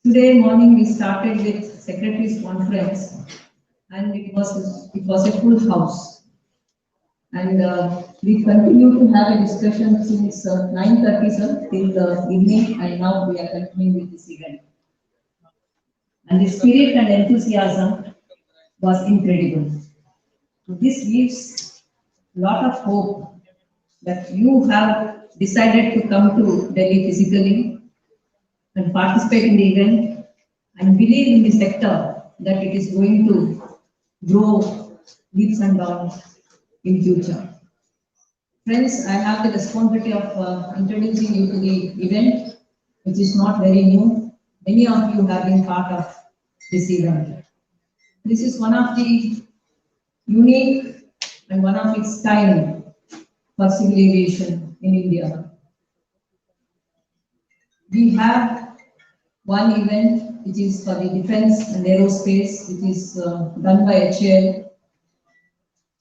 Today morning we started with Secretary's conference, and it was a full house. And we continue to have a discussion since 9:30, sir, till the evening, and now we are continuing with this event. And the spirit and enthusiasm was incredible. This gives a lot of hope that you have decided to come to Delhi physically and participate in the event and believe in the sector that it is going to grow leaps and bounds in future. Friends, I have the responsibility of introducing you to the event, which is not very new. Many of you have been part of this event. This is one of the unique and one of its kind for civil aviation in India. We have one event which is for the defense and aerospace, which is done by HAL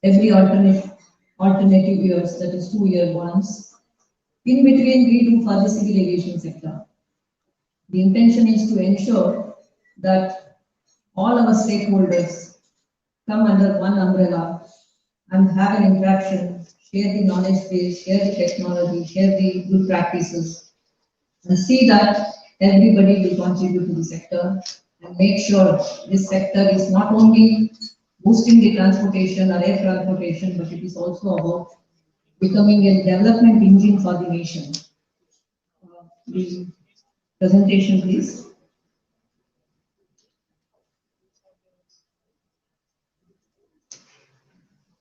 every alternative years, that is 2-year once. In between, we do for the civil aviation sector. The intention is to ensure that all our stakeholders come under one umbrella and have an interaction, share the knowledge base, share the technology, share the good practices, and see that everybody will contribute to the sector and make sure this sector is not only boosting the transportation or air transportation, but it is also about becoming a development engine for the nation. The presentation, please.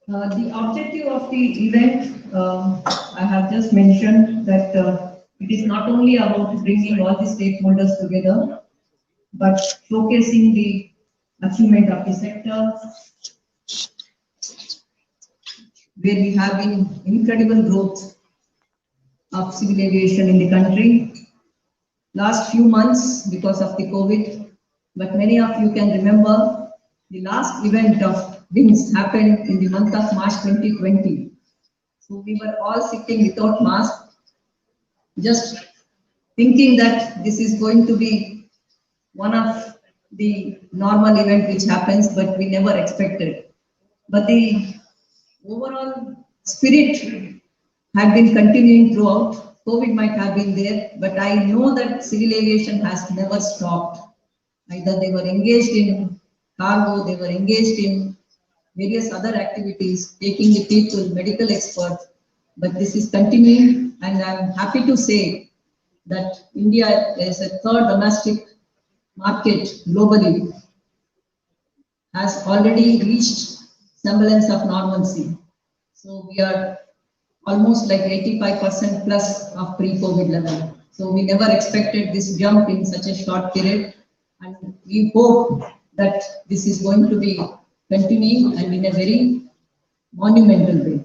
The objective of the event, I have just mentioned that it is not only about bringing all the stakeholders together, but showcasing the achievement of the sector, where we have been incredible growth of civil aviation in the country. Last few months because of the COVID, but many of you can remember the last event of Wings happened in the month of March 2020. So we were all sitting without mask, just thinking that this is going to be one of the normal event which happens, but we never expected. But the overall spirit had been continuing throughout. COVID might have been there, but I know that civil aviation has never stopped. Either they were engaged in cargo, they were engaged in various other activities, taking the people, medical experts, but this is continuing, and I'm happy to say that India is a third domestic market globally, has already reached semblance of normalcy. So we are almost like 85% plus of pre-COVID level. So we never expected this jump in such a short period, and we hope that this is going to be continuing and in a very monumental way.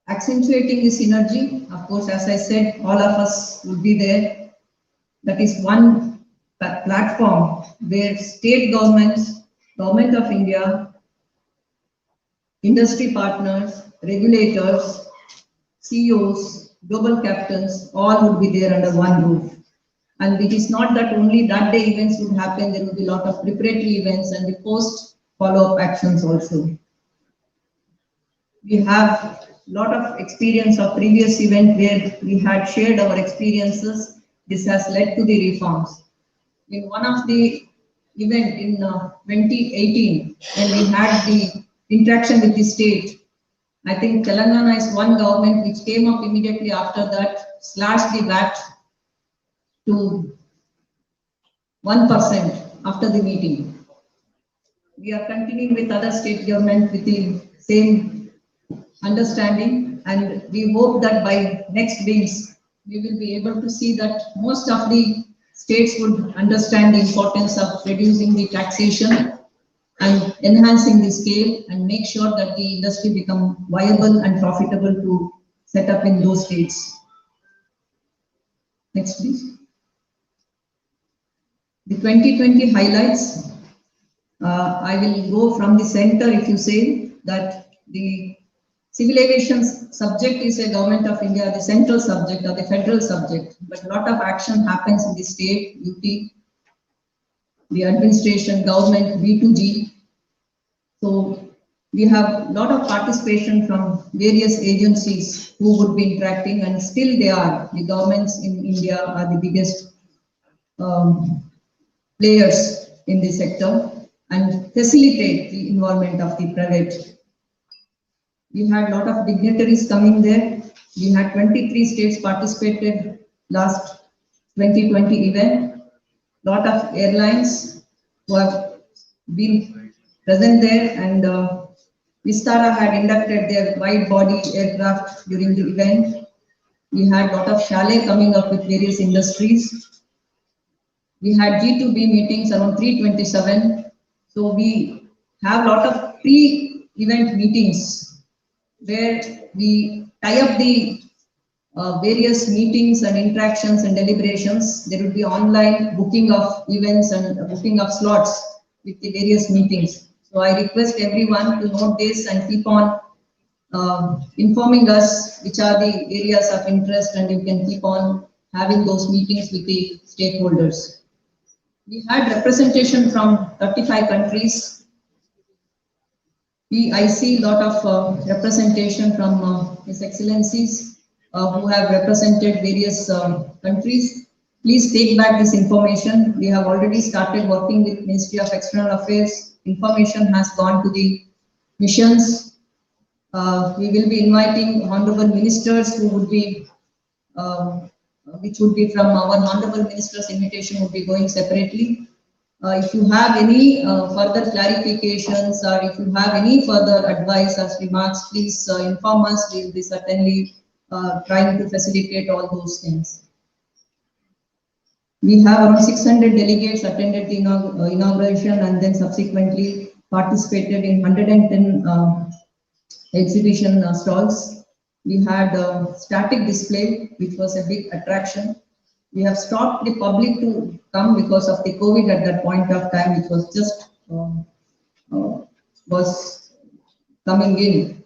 Accentuating the synergy, of course, as I said, all of us will be there. That is one platform where state governments, Government of India, industry partners, regulators, CEOs, global captains, all would be there under one roof. And it is not that only that day events would happen, there will be a lot of preparatory events and the post follow-up actions also. We have a lot of experience of previous event where we had shared our experiences. This has led to the reforms. In one of the event in 2018, when we had the interaction with the state, I think Telangana is one government which came up immediately after that, slashed the VAT to 1% after the meeting. We are continuing with other state government with the same understanding, and we hope that by next Wings, we will be able to see that most of the states would understand the importance of reducing the taxation and enhancing the scale and make sure that the industry become viable and profitable to set up in those states. Next, please. The 2020 highlights, I will go from the center if you say that the Civil aviation subject is a Government of India, the central subject or the federal subject, but a lot of action happens in the state, UT, the administration, government, B2G. So we have a lot of participation from various agencies who would be interacting, and still they are. The governments in India are the biggest players in the sector and facilitate the involvement of the private. We had a lot of dignitaries coming there. We had 23 states participated last 2020 event. Lot of airlines who have been present there, and Vistara had inducted their wide body aircraft during the event. We had a lot of chalet coming up with various industries. We had G2B meetings around 327. So we have a lot of pre-event meetings where we tie up the various meetings and interactions and deliberations. There will be online booking of events and booking of slots with the various meetings. So I request everyone to note this and keep on informing us which are the areas of interest, and you can keep on having those meetings with the stakeholders. We had representation from 35 countries. I see a lot of representation from His Excellencies who have represented various countries. Please take back this information. We have already started working with Ministry of External Affairs. Information has gone to the missions. We will be inviting honorable ministers who would be, which would be from our honorable minister's invitation would be going separately. If you have any further clarifications, or if you have any further advice or remarks, please inform us. We will be certainly trying to facilitate all those things. We have around 600 delegates attended the inauguration and then subsequently participated in 110 exhibition stalls. We had a static display, which was a big attraction. We have stopped the public to come because of the COVID at that point of time, which was just was coming in.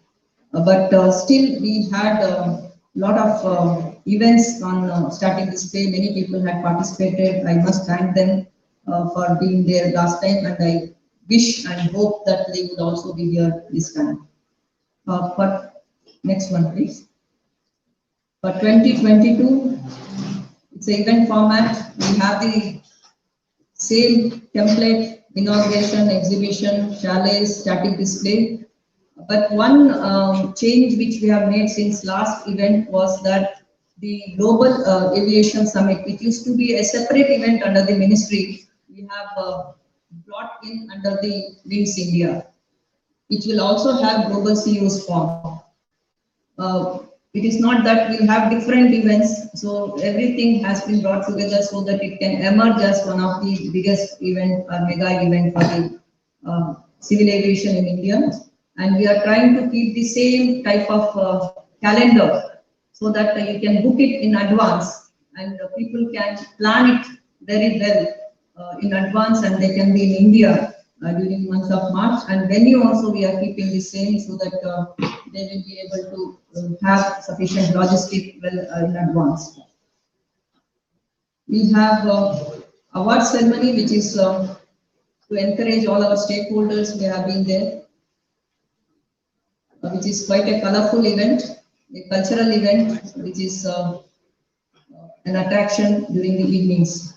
But still we had a lot of events on static display. Many people had participated. I must thank them for being there last time, and I wish and hope that they would also be here this time. But next one, please. For 2022, it's an event format. We have the same template: inauguration, exhibition, chalets, static display. But one change which we have made since last event was that the Global Aviation Summit, which used to be a separate event under the ministry, we have brought in under the Wings India, which will also have global CEOs form. It is not that we'll have different events, so everything has been brought together so that it can emerge as one of the biggest event or mega event for the civil aviation in India. And we are trying to keep the same type of calendar so that you can book it in advance, and people can plan it very well in advance, and they can be in India during the month of March. And venue also we are keeping the same so that they will be able to have sufficient logistic well in advance. We have award ceremony, which is to encourage all our stakeholders. We have been there, which is quite a colorful event, a cultural event, which is an attraction during the evenings.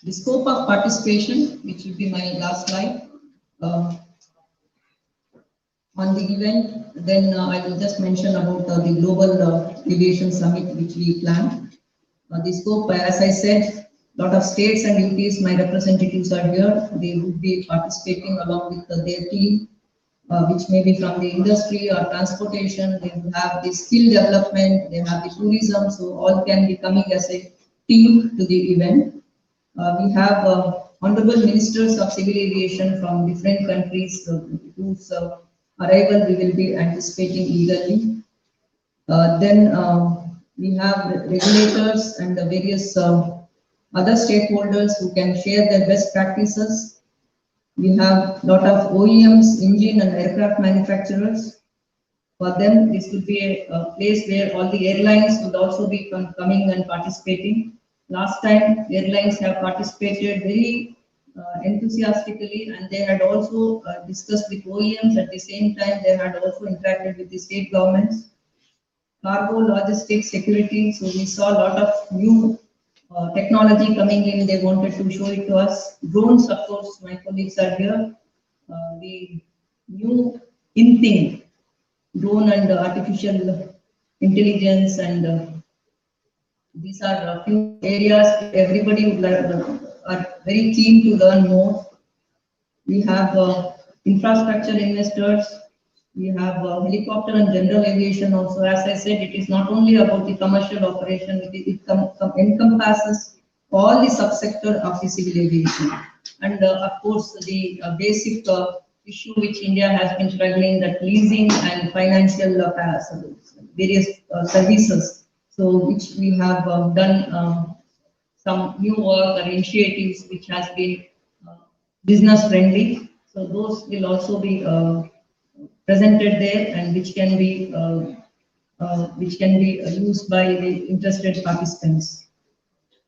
The scope of participation, which will be my last slide, on the event, then I will just mention about the Global Aviation Summit, which we planned. The scope, as I said, a lot of states and UTs, my representatives are here. They would be participating along with their team, which may be from the industry or transportation. They will have the skill development, they have the tourism, so all can be coming as a team to the event. We have honorable ministers of civil aviation from different countries whose arrival we will be anticipating eagerly. Then we have regulators and the various other stakeholders who can share their best practices. We have a lot of OEMs, engine and aircraft manufacturers. For them, this would be a place where all the airlines would also be coming and participating. Last time, airlines have participated very enthusiastically, and they had also discussed with OEMs. At the same time, they had also interacted with the state governments. Cargo, logistics, security. So we saw a lot of new technology coming in. They wanted to show it to us. Drones, of course, my colleagues are here. The new in thing, drone and artificial intelligence, and these are a few areas everybody would are very keen to learn more. We have infrastructure investors. We have helicopter and general aviation also. As I said, it is not only about the commercial operation, it encompasses all the subsector of the civil aviation. And of course, the basic issue which India has been struggling, that leasing and financial various services. So which we have done some new work or initiatives which has been business friendly. So those will also be presented there, and which can be used by the interested participants.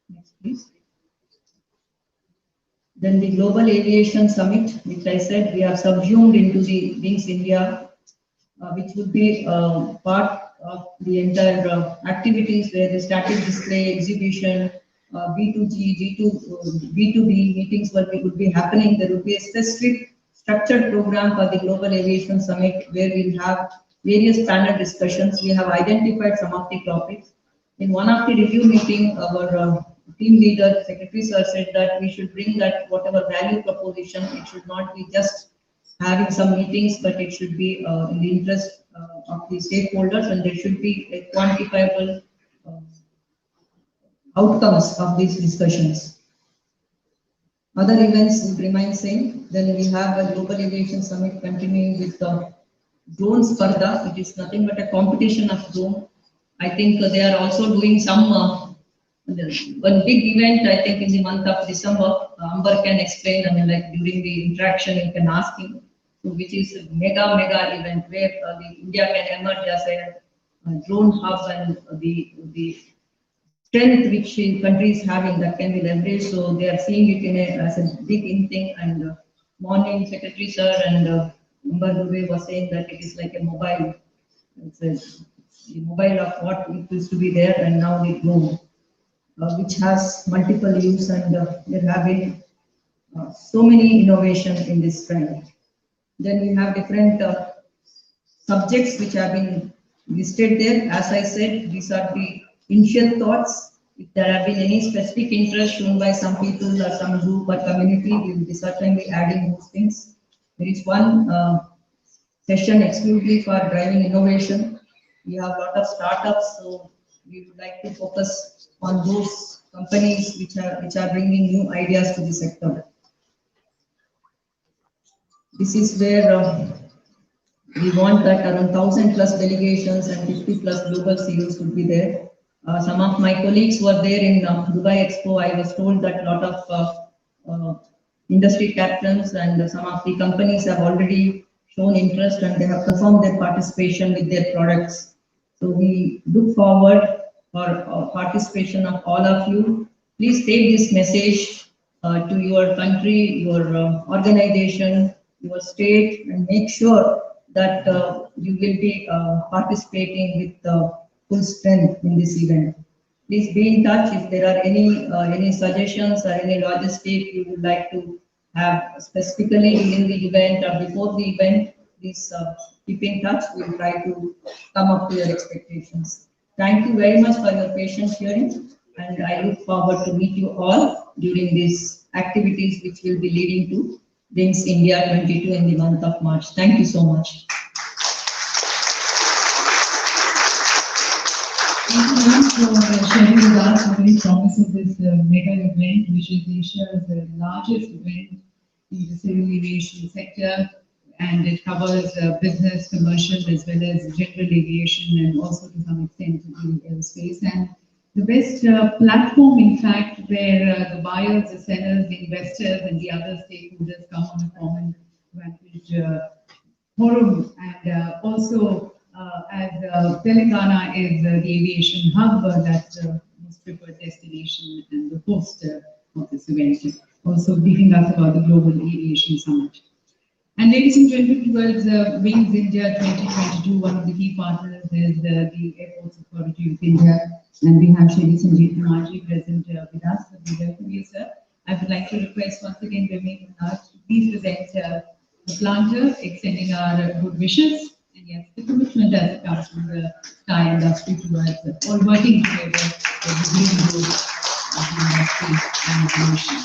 Next, please. Then the Global Aviation Summit, which I said we have subsumed into the Wings India, which would be part of the entire activities where the static display, exhibition, B2G, B2B meetings would be happening. There would be a specific structured program for the Global Aviation Summit where we'll have various panel discussions. We have identified some of the topics. In one of the review meeting, our team leader, Secretary Sir, said that we should bring that whatever value proposition, it should not be just having some meetings, but it should be in the interest of the stakeholders, and there should be a quantifiable outcomes of these discussions. Other events would remain same. Then we have a Global Aviation Summit continuing with the drone Spardha. It is nothing but a competition of drone. I think they are also doing some one big event. I think in the month of December, Amber can explain. I mean, like during the interaction, you can ask him. So, which is a mega event where the India can emerge as a drone hub, and the strength which country is having that can be leveraged. So they are seeing it as a big in thing. And morning, Secretary Sir and Umbar Dubey was saying that it is like a mobile. It's the mobile of what it used to be there, and now the drone, which has multiple use, and there have been so many innovations in this trend. Then we have different subjects which have been listed there. As I said, these are the initial thoughts. If there have been any specific interest shown by some people or some group or community, we will be certainly adding those things. There is one session exclusively for driving innovation. We have a lot of startups, so we would like to focus on those companies which are bringing new ideas to the sector. This is where we want that around 1,000 plus delegations and 50 plus global CEOs would be there. Some of my colleagues were there in Dubai Expo. I was told that a lot of industry captains and some of the companies have already shown interest, and they have confirmed their participation with their products. So we look forward for participation of all of you. Please take this message to your country, your organization, your state, and make sure that you will be participating with full strength in this event. Please be in touch if there are any suggestions or any logistic you would like to have specifically in the event or before the event. Please keep in touch. We'll try to come up to your expectations. Thank you very much for your patience hearing, and I look forward to meet you all during these activities which will be leading to Wings India 22 in the month of March. Thank you so much. Thank you very much for sharing with us the very promise of this mega event, which is Asia's largest event in the civil aviation sector, and it covers business, commercial, as well as general aviation, and also to some extent in aerospace. And the best platform, in fact, where the buyers, the sellers, the investors, and the other stakeholders come on a common vantage forum, and also as Telangana is the aviation hub, that's the most preferred destination and the host of this event, also briefing us about the Global Aviation Summit. And ladies and gentlemen, towards Wings India 2022, one of the key partners is the Airports Authority of India, and we have Shri Sanjeev present with us. We welcome you, sir. I would like to request once again Remi and Lakh to please present the planter, extending our good wishes, and yes, the commitment as it comes from the sky industry towards all working together for the green growth of the industry and the nation.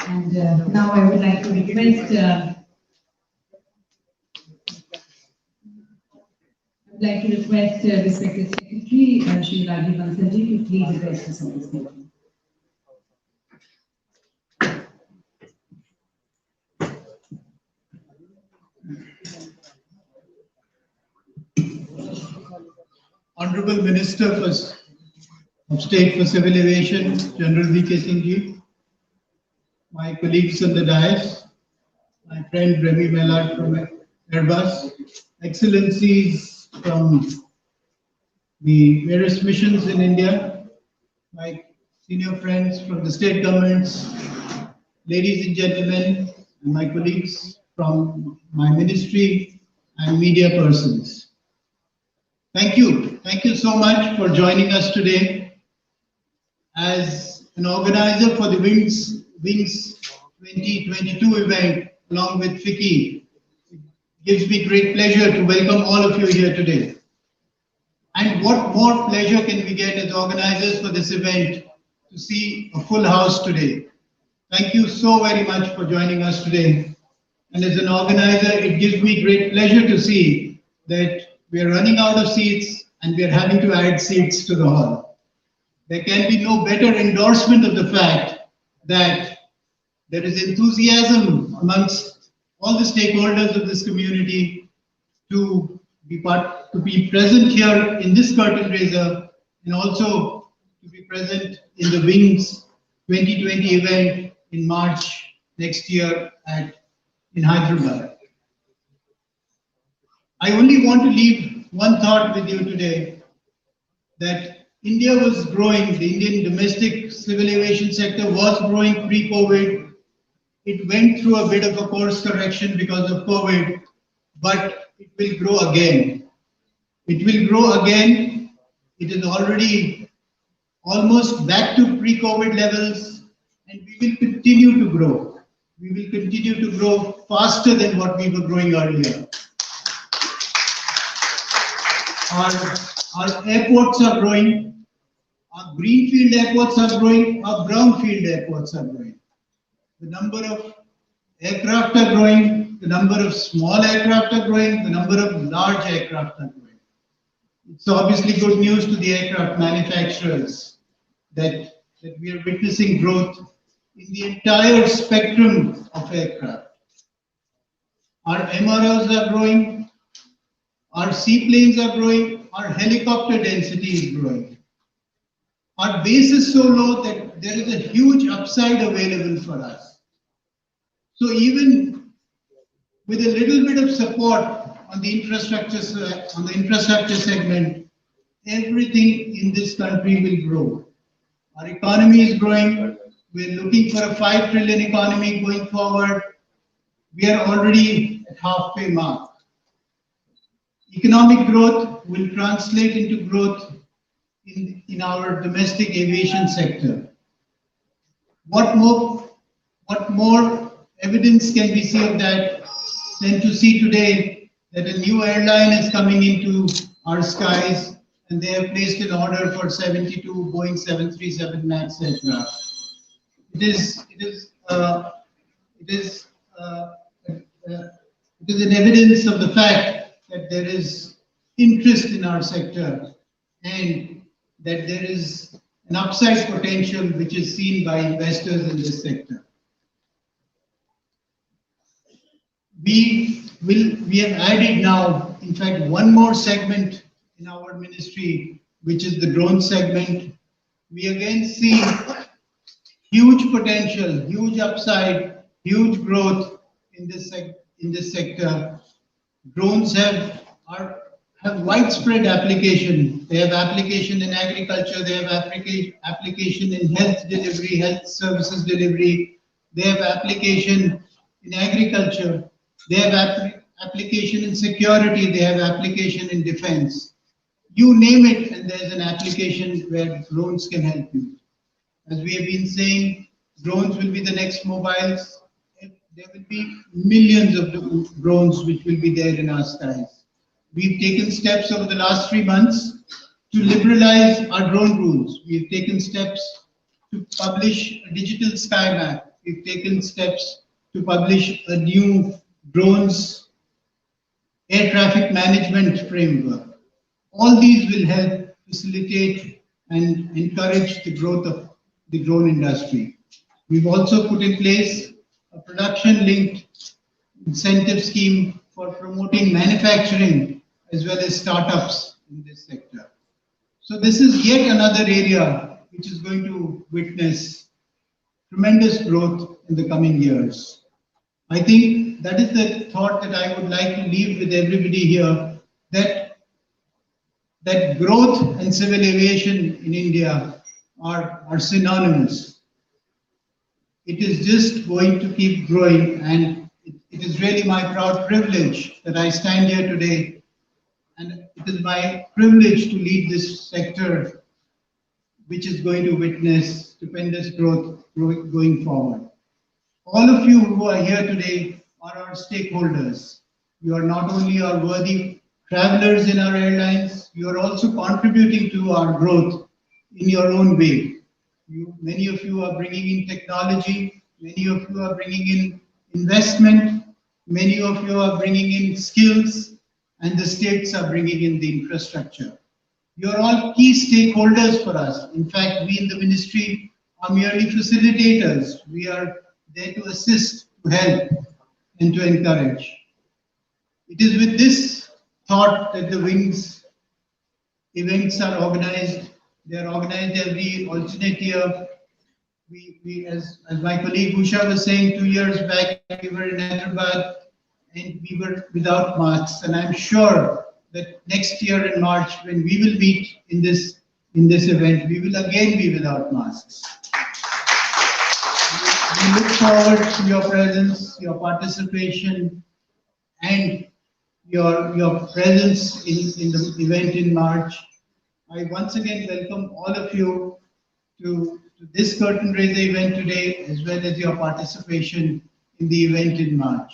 And now I would like to request respected Secretary Shri Rajiv Bansal to please address us on this meeting. Honorable Minister of State for Civil Aviation, Jyotiraditya Scindia, my colleagues on the dais, my friend Remi Maillard from Airbus, Excellencies from the various missions in India, my senior friends from the state governments, ladies and gentlemen, and my colleagues from my ministry and media persons. Thank you. Thank you so much for joining us today. As an organizer for the Wings 2022 event, along with FICCI, it gives me great pleasure to welcome all of you here today. And what more pleasure can we get as organizers for this event to see a full house today. Thank you so very much for joining us today. And as an organizer, it gives me great pleasure to see that we are running out of seats and we are having to add seats to the hall. There can be no better endorsement of the fact that there is enthusiasm amongst all the stakeholders of this community to be present here in this curtain raiser and also to be present in the Wings 2020 event in March next year in Hyderabad. I only want to leave one thought with you today, that India was growing, the Indian domestic civil aviation sector was growing pre-COVID. It went through a bit of a course correction because of COVID, but it will grow again. It will grow again. It is already almost back to pre-COVID levels, and we will continue to grow. We will continue to grow faster than what we were growing earlier. Our airports are growing, our greenfield airports are growing, our brownfield airports are growing. The number of aircraft are growing, the number of small aircraft are growing, the number of large aircraft are growing. It's obviously good news to the aircraft manufacturers that we are witnessing growth in the entire spectrum of aircraft. Our MROs are growing, our seaplanes are growing, our helicopter density is growing. Our base is so low that there is a huge upside available for us. So even with a little bit of support on the infrastructure segment, everything in this country will grow. Our economy is growing. We're looking for a 5 trillion economy going forward. We are already at halfway mark. Economic growth will translate into growth in our domestic aviation sector. What more evidence can we see of that than to see today that a new airline is coming into our skies and they have placed an order for 72 Boeing 737 MAX aircraft. It is an evidence of the fact that there is interest in our sector and that there is an upside potential which is seen by investors in this sector. We have added now, in fact, one more segment in our ministry, which is the drone segment. We again see huge potential, huge upside, huge growth in this in this sector. Drones have widespread application. They have application in agriculture. They have application in health delivery, health services delivery. They have application in agriculture. They have application in security. They have application in defense. You name it, and there's an application where drones can help you. As we have been saying, drones will be the next mobiles. There will be millions of drones which will be there in our skies. We've taken steps over the last 3 months to liberalize our drone rules. We've taken steps to publish a digital sky map. We've taken steps to publish a new drones air traffic management framework. All these will help facilitate and encourage the growth of the drone industry. We've also put in place a production-linked incentive scheme for promoting manufacturing as well as startups in this sector. So this is yet another area which is going to witness tremendous growth in the coming years. I think that is the thought that I would like to leave with everybody here, that growth and civil aviation in India are synonymous. It is just going to keep growing, and it is really my proud privilege that I stand here today, and it is my privilege to lead this sector which is going to witness stupendous growth going forward. All of you who are here today are our stakeholders. You are not only our worthy travelers in our airlines, you are also contributing to our growth in your own way. Many of you are bringing in technology, many of you are bringing in investment, many of you are bringing in skills, and the states are bringing in the infrastructure. You are all key stakeholders for us. In fact, we in the ministry are merely facilitators. We are there to assist, to help, and to encourage. It is with this thought that the Wings events are organized. They are organized every alternate year. We as my colleague Usha was saying, 2 years back, we were in Hyderabad and we were without masks. And I'm sure that next year in March, when we will meet in this event, we will again be without masks. We look forward to your presence, your participation, and your presence in the event in March. I once again welcome all of you to this curtain raiser event today, as well as your participation in the event in March.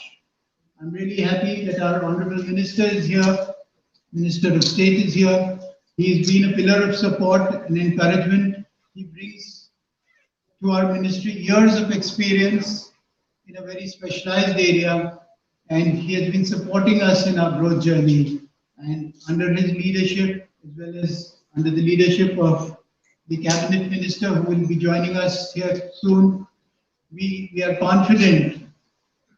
I'm really happy that our Honorable Minister is here, Minister of State is here. He's been a pillar of support and encouragement. He brings to our ministry years of experience in a very specialized area, and he has been supporting us in our growth journey. And under his leadership, as well as under the leadership of the Cabinet Minister who will be joining us here soon, we are confident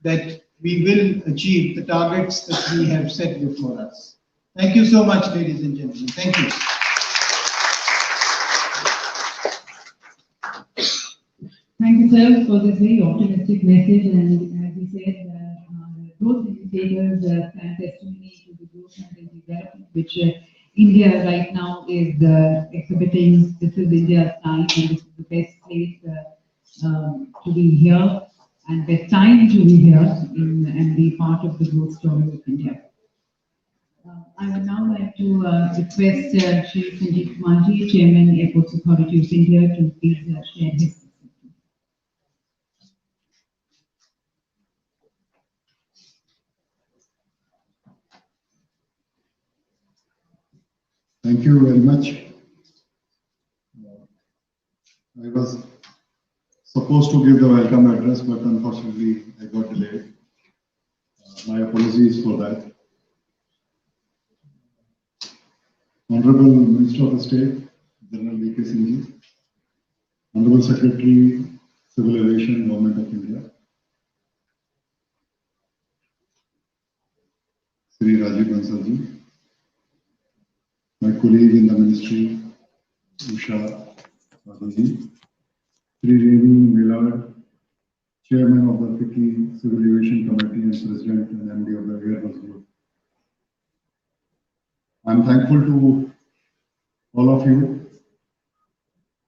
that we will achieve the targets that we have set before us. Thank you so much, ladies and gentlemen. Thank you. Thank you, sir, for this very optimistic message. And as you said, growth indicators stand testimony to the growth and the development which India right now is exhibiting. This is India's time, and this is the best place to be here, and best time to be here and be part of the growth story of India. I would now like to request Shri Sanjeev Kumar, Chairman, Airports Authority of India, to please share his perspective. Thank you very much. I was supposed to give the welcome address, but unfortunately I got delayed. My apologies for that. Honorable Minister of the State, General V.K. Singh, Honorable Secretary, Civil Aviation, Government of India, Sri Rajiv Bansal, my colleague in the ministry, Usha, Padhee, Sri Remi, Maillard, Chairman of the FICCI Civil Aviation Committee and President and MD of the Airbus Group. I'm thankful to all of you,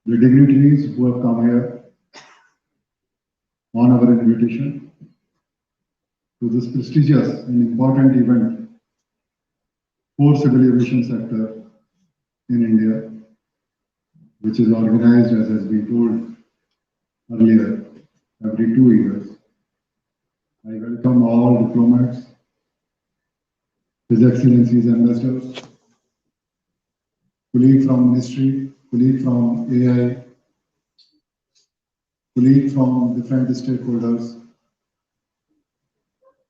the dignitaries who have come here on our invitation to this prestigious and important event for civil aviation sector in India, which is organized, as has been told earlier, every 2 years. I welcome all diplomats, His Excellency's ambassadors, colleague from ministry, colleague from AI, colleague from different stakeholders,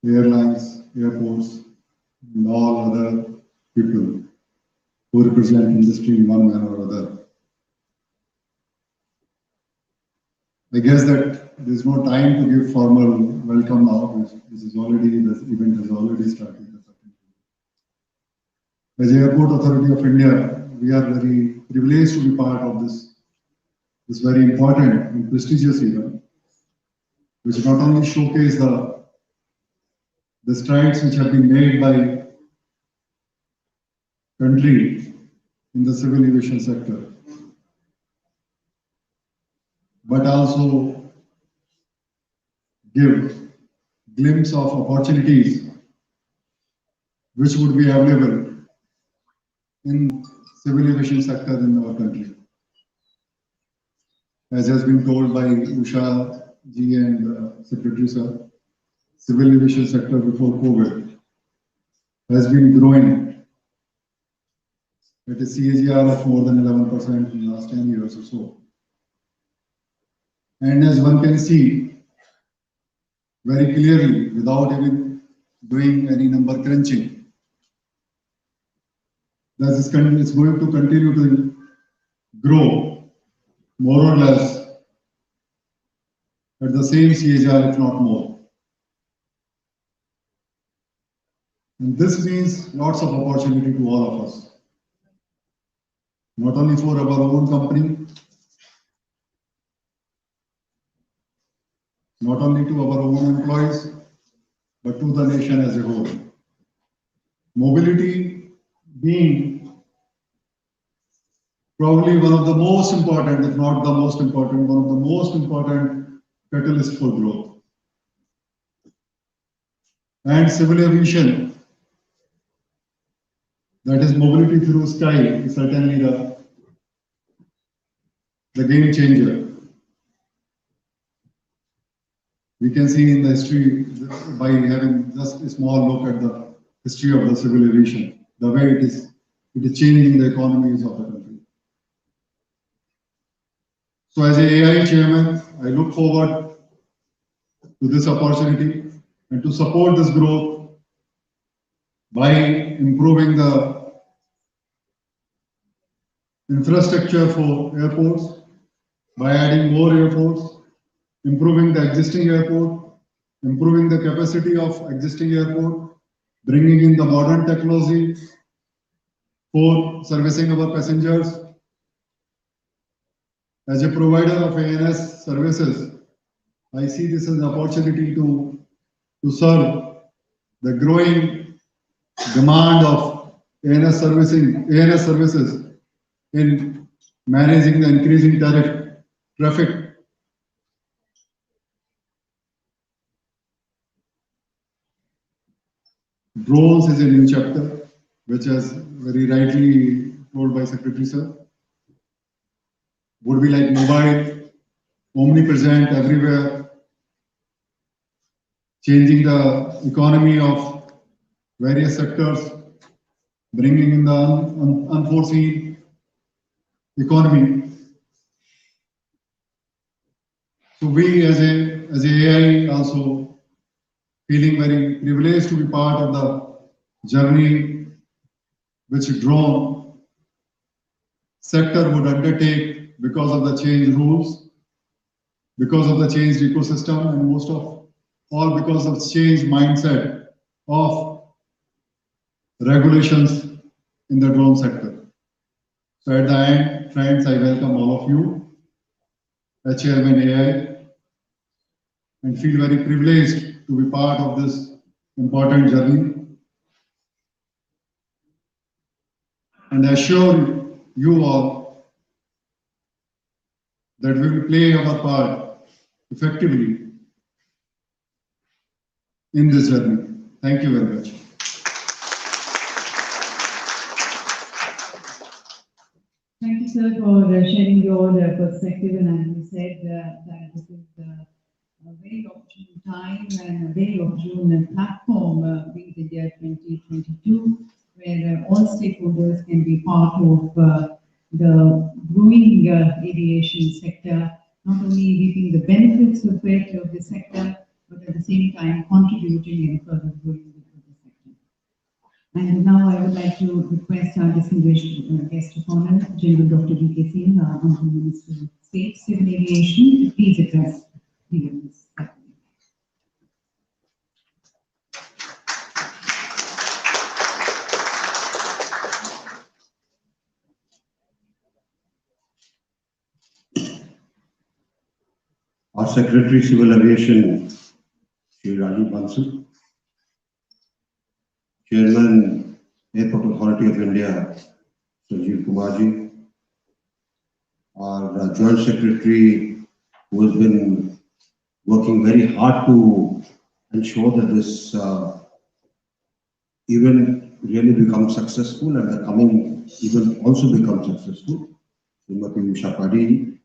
airlines, airports, and all other people who represent industry in one manner or other. I guess that there is no time to give formal welcome now. This event has already started. As Airport Authority of India, we are very privileged to be part of this very important and prestigious event, which not only showcase the strides which have been made by country in the civil aviation sector, but also give glimpse of opportunities which would be available in civil aviation sector in our country. As has been told by Usha ji and Secretary Sir, civil aviation sector before COVID has been growing at a CAGR of more than 11% in the last 10 years or so. And as one can see very clearly, without even doing any number crunching, that it's going to continue to grow more or less at the same CAGR, if not more. And this means lots of opportunity to all of us, not only for our own company, not only to our own employees, but to the nation as a whole. Mobility being probably one of the most important, if not the most important, one of the most important catalyst for growth. And civil aviation, that is mobility through sky, is certainly the game changer. We can see in the history, by having just a small look at the history of the civil aviation, the way it is changing the economies of the country. So as a AI chairman, I look forward to this opportunity and to support this growth by improving the infrastructure for airports, by adding more airports, improving the existing airport, improving the capacity of existing airport, bringing in the modern technology for servicing our passengers. As a provider of ANS services, I see this as an opportunity to serve the growing demand of ANS services in managing the increasing traffic. Drones is a new chapter, which is very rightly told by Secretary Sir, would be like mobile, omnipresent everywhere, changing the economy of various sectors, bringing in the unforeseen economy. So we as a AI also feeling very privileged to be part of the journey which drone sector would undertake because of the changed rules, because of the changed ecosystem, and most of all because of changed mindset of regulations in the drone sector. So at the end, friends, I welcome all of you as Chairman AI and feel very privileged to be part of this important journey. And I assure you all that we will play our part effectively in this journey. Thank you very much. Thank you, sir, for sharing your perspective. And as you said, that this is a very opportune time and a very opportune platform, being India 2022, where all stakeholders can be part of the growing aviation sector, not only reaping the benefits of it, of the sector, but at the same time contributing and further growing the sector. And now I would like to request our distinguished guest of honor, General Dr. V.K. Singh, our Honorable Minister of State Civil Aviation, to please address the audience. Our Secretary Civil Aviation, Shri Rajiv Bansal, Chairman, Airport Authority of India, Sanjeev Kumar, our Joint Secretary, who has been working very hard to ensure that this event really becomes successful and the coming event also becomes successful, Srimati Usha, Padhee,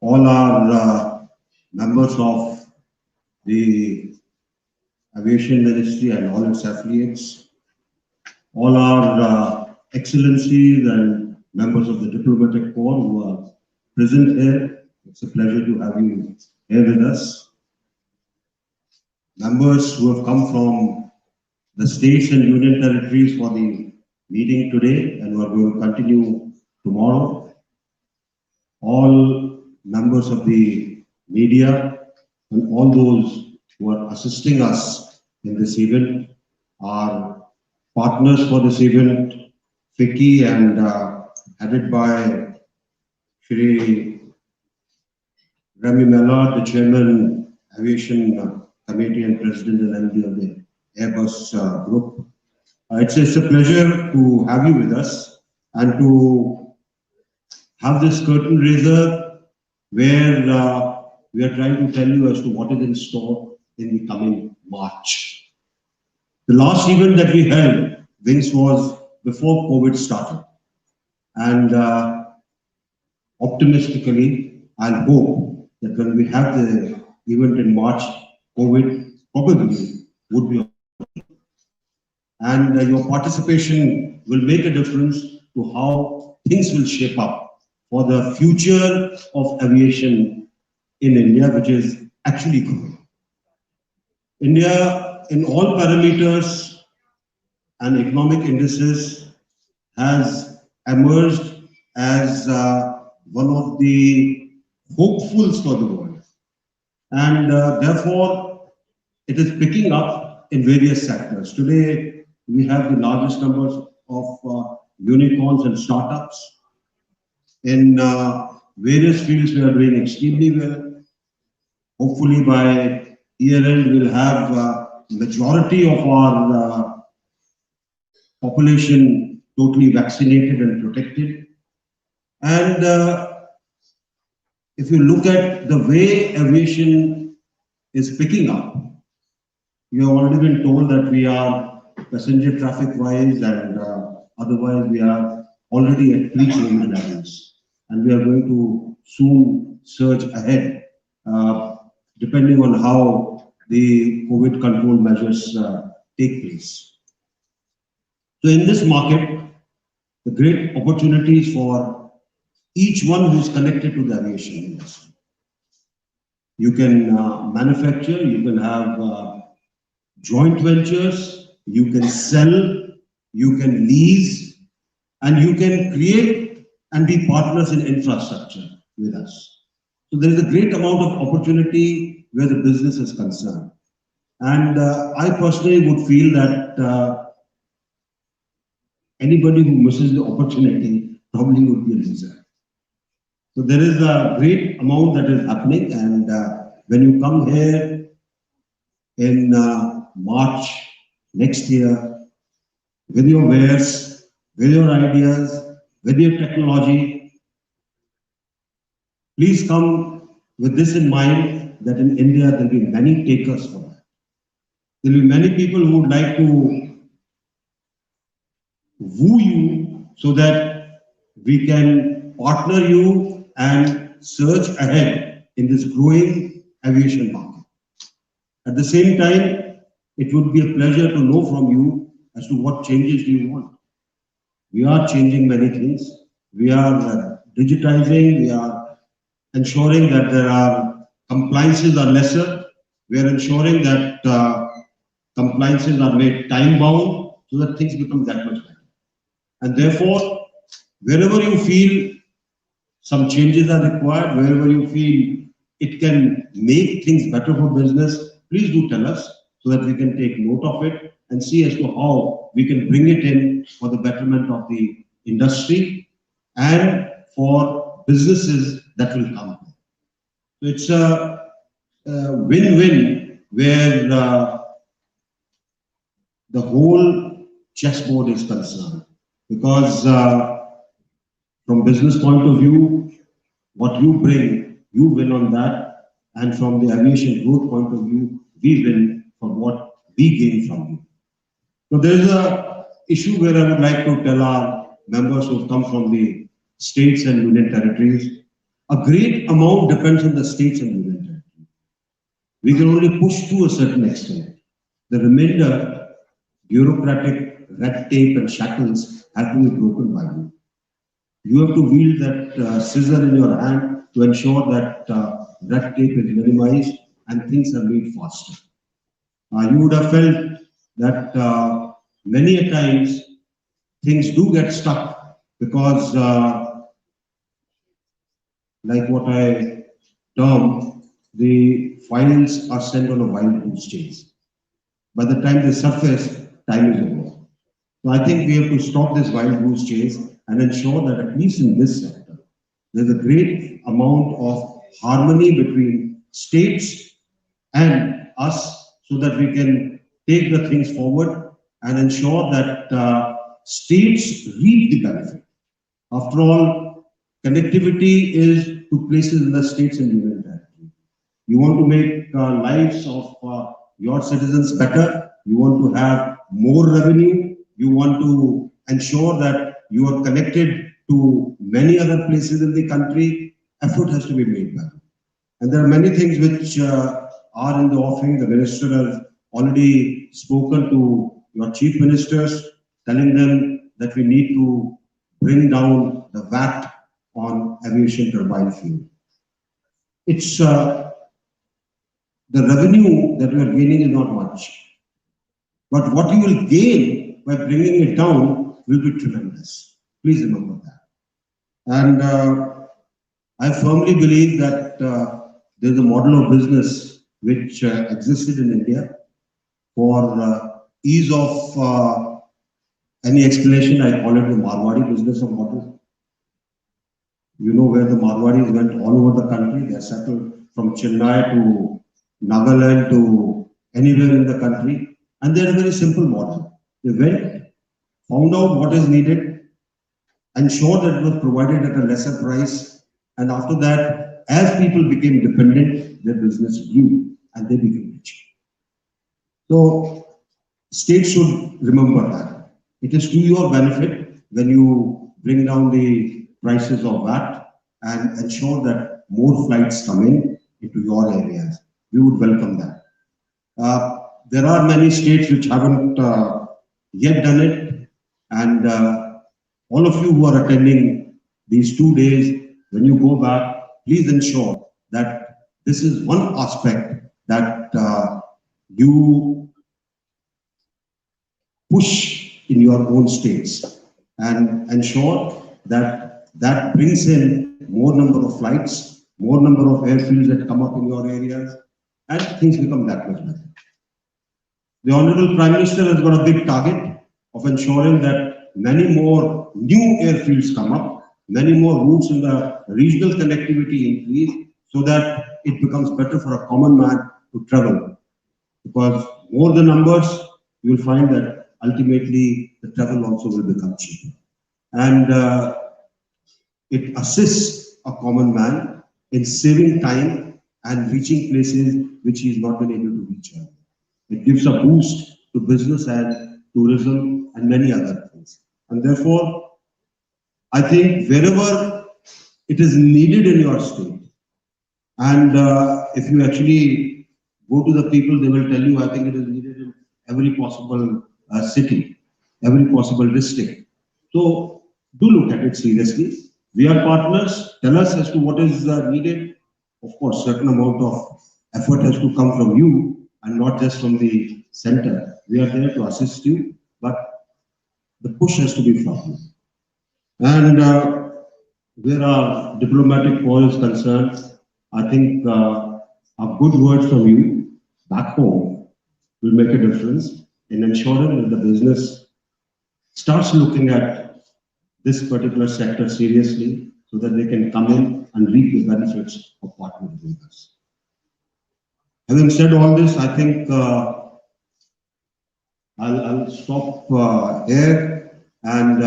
all our members of the Aviation Ministry and all its affiliates, all our excellencies and members of the diplomatic corps who are present here. It's a pleasure to have you here with us. Members who have come from the states and union territories for the meeting today and who are going to continue tomorrow. All members of the media and all those who are assisting us in this event, our partners for this event, FICCI, and headed by Shri Remi, Maillard, the Chairman, Aviation Committee and President and MD of the Airbus Group. It's a pleasure to have you with us and to have this curtain raiser where we are trying to tell you as to what is in store in the coming March. The last event that we held, Wings, was before COVID started. And optimistically, I'll hope that when we have the event in March, COVID probably would be over. And your participation will make a difference to how things will shape up for the future of aviation in India, which is actually growing. India, in all parameters and economic indices, has emerged as one of the hopefuls for the world. And therefore, it is picking up in various sectors. Today, we have the largest numbers of unicorns and startups. In various fields, we are doing extremely well. Hopefully, by year end, we'll have majority of our population totally vaccinated and protected. And if you look at the way aviation is picking up, you have already been told that we are passenger traffic wise and otherwise we are already at pre-COVID levels, and we are going to soon surge ahead, depending on how the COVID control measures take place. So in this market, the great opportunities for each one who is connected to the aviation industry. You can manufacture, you can have joint ventures, you can sell, you can lease, and you can create and be partners in infrastructure with us. So there is a great amount of opportunity where the business is concerned. And I personally would feel that anybody who misses the opportunity probably would be a loser. So there is a great amount that is happening, and when you come here in March next year with your wares, with your ideas, with your technology, please come with this in mind that in India there will be many takers for that. There will be many people who would like to woo you so that we can partner you and surge ahead in this growing aviation market. At the same time, it would be a pleasure to know from you as to what changes do you want. We are changing many things. We are digitizing. We are ensuring that there are compliances are lesser. We are ensuring that compliances are made time bound so that things become that much better. And therefore, wherever you feel some changes are required, wherever you feel it can make things better for business, please do tell us so that we can take note of it and see as to how we can bring it in for the betterment of the industry and for businesses that will come. So it's a win-win where the whole chessboard is concerned. Because from business point of view, what you bring, you win on that. And from the aviation growth point of view, we win from what we gain from you. So there is a issue where I would like to tell our members who have come from the states and union territories, a great amount depends on the states and union territories. We can only push to a certain extent. The remainder, bureaucratic red tape and shackles have to be broken by you. You have to wield that scissor in your hand to ensure that red tape is minimized and things are made faster. You would have felt that many a times things do get stuck because like what I term, the files are sent on a wild goose chase. By the time they surface, time is over. So I think we have to stop this wild goose chase and ensure that at least in this sector, there's a great amount of harmony between states and us so that we can take the things forward and ensure that states reap the benefit. After all, connectivity is to places in the states and union territory. You want to make lives of your citizens better. You want to have more revenue. You want to ensure that you are connected to many other places in the country. Effort has to be made better. And there are many things which are in the offing. The minister has already spoken to your chief ministers, telling them that we need to bring down the VAT on aviation turbine fuel. It's the revenue that we are gaining is not much, but what you will gain by bringing it down will be tremendous. Please remember that. And I firmly believe that there's a model of business which existed in India. For ease of any explanation, I call it the Marwadi business of model. You know where the Marwadis went all over the country. They settled from Chennai to Nagaland to anywhere in the country. And they had a very simple model. They went, found out what is needed, ensured that it was provided at a lesser price. And after that, as people became dependent, their business grew and they became rich. So states should remember that. It is to your benefit when you bring down the prices of VAT and ensure that more flights come in into your areas. We would welcome that. There are many states which haven't yet done it, and all of you who are attending these 2 days, when you go back, please ensure that this is one aspect that you push in your own states and ensure that that brings in more number of flights, more number of airfields that come up in your areas, and things become that much better. The Honorable Prime Minister has got a big target of ensuring that many more new airfields come up, many more routes in the regional connectivity increase, so that it becomes better for a common man to travel. Because more the numbers, you will find that ultimately the travel also will become cheaper. And it assists a common man in saving time and reaching places which he is not been able to reach. It gives a boost to business and tourism and many other things. And therefore, I think wherever it is needed in your state, and if you actually go to the people, they will tell you, I think it is needed in every possible city, every possible district. So do look at it seriously. We are partners. Tell us as to what is needed. Of course, certain amount of effort has to come from you and not just from the center. We are there to assist you, but the push has to be from you. And where our diplomatic corps is concerned, I think a good word from you back home will make a difference in ensuring that the business starts looking at this particular sector seriously so that they can come in and reap the benefits of partnering with us. Having said all this, I think I'll stop here and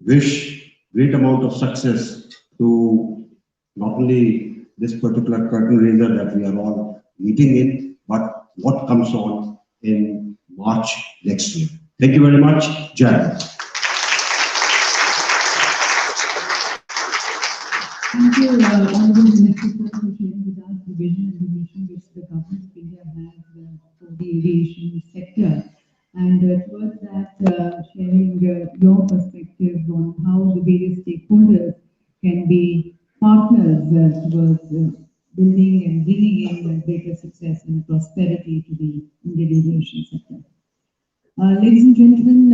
wish great amount of success to not only this particular curtain raiser that we are all meeting in, but what comes on in March next year. Thank you very much. Jai. Thank you, Honorable Minister, for sharing with us the vision and the mission which the government of India has for the aviation sector. And towards that, sharing your perspective on how the various stakeholders can be partners towards building and bringing in greater success and prosperity to the Indian aviation sector. Ladies and gentlemen,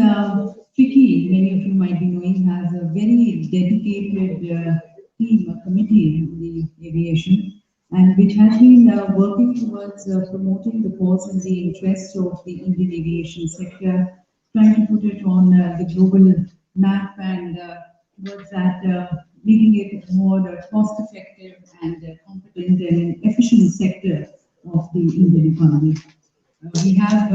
FICCI, many of you might be knowing, has a very dedicated team, a committee in the aviation, and which has been working towards promoting the cause and the interests of the Indian aviation sector, trying to put it on the global map and towards that making it more cost-effective and competent and efficient sector of the Indian economy. We have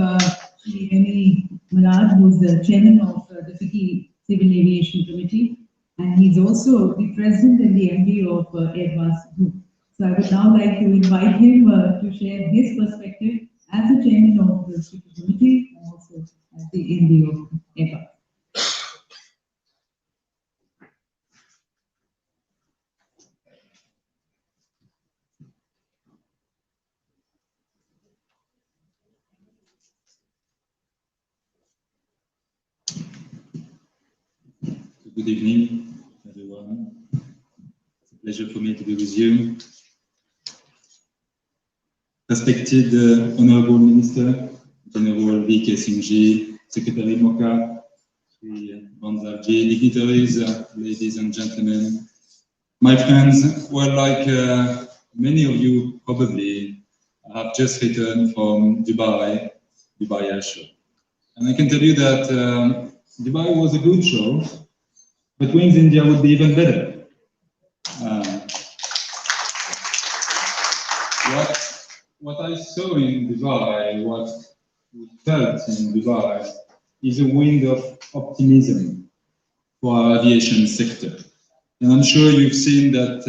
Remi Maillard, who is the chairman of the FICCI Civil Aviation Committee, and he's also the president and the MD of Airbus Group. So I would now like to invite him to share his perspective as the chairman of the FICCI Committee and also as the MD of Airbus. Good evening, everyone. It's a pleasure for me to be with you. Respected Honorable Minister, General V.K. Singh, Secretary Moka, Bansal, dignitaries, ladies and gentlemen, my friends, well, like many of you probably, I have just returned from Dubai Air Show. And I can tell you that Dubai was a good show, but Wings India would be even better. What I saw in Dubai, what we felt in Dubai, is a wind of optimism for our aviation sector. And I'm sure you've seen that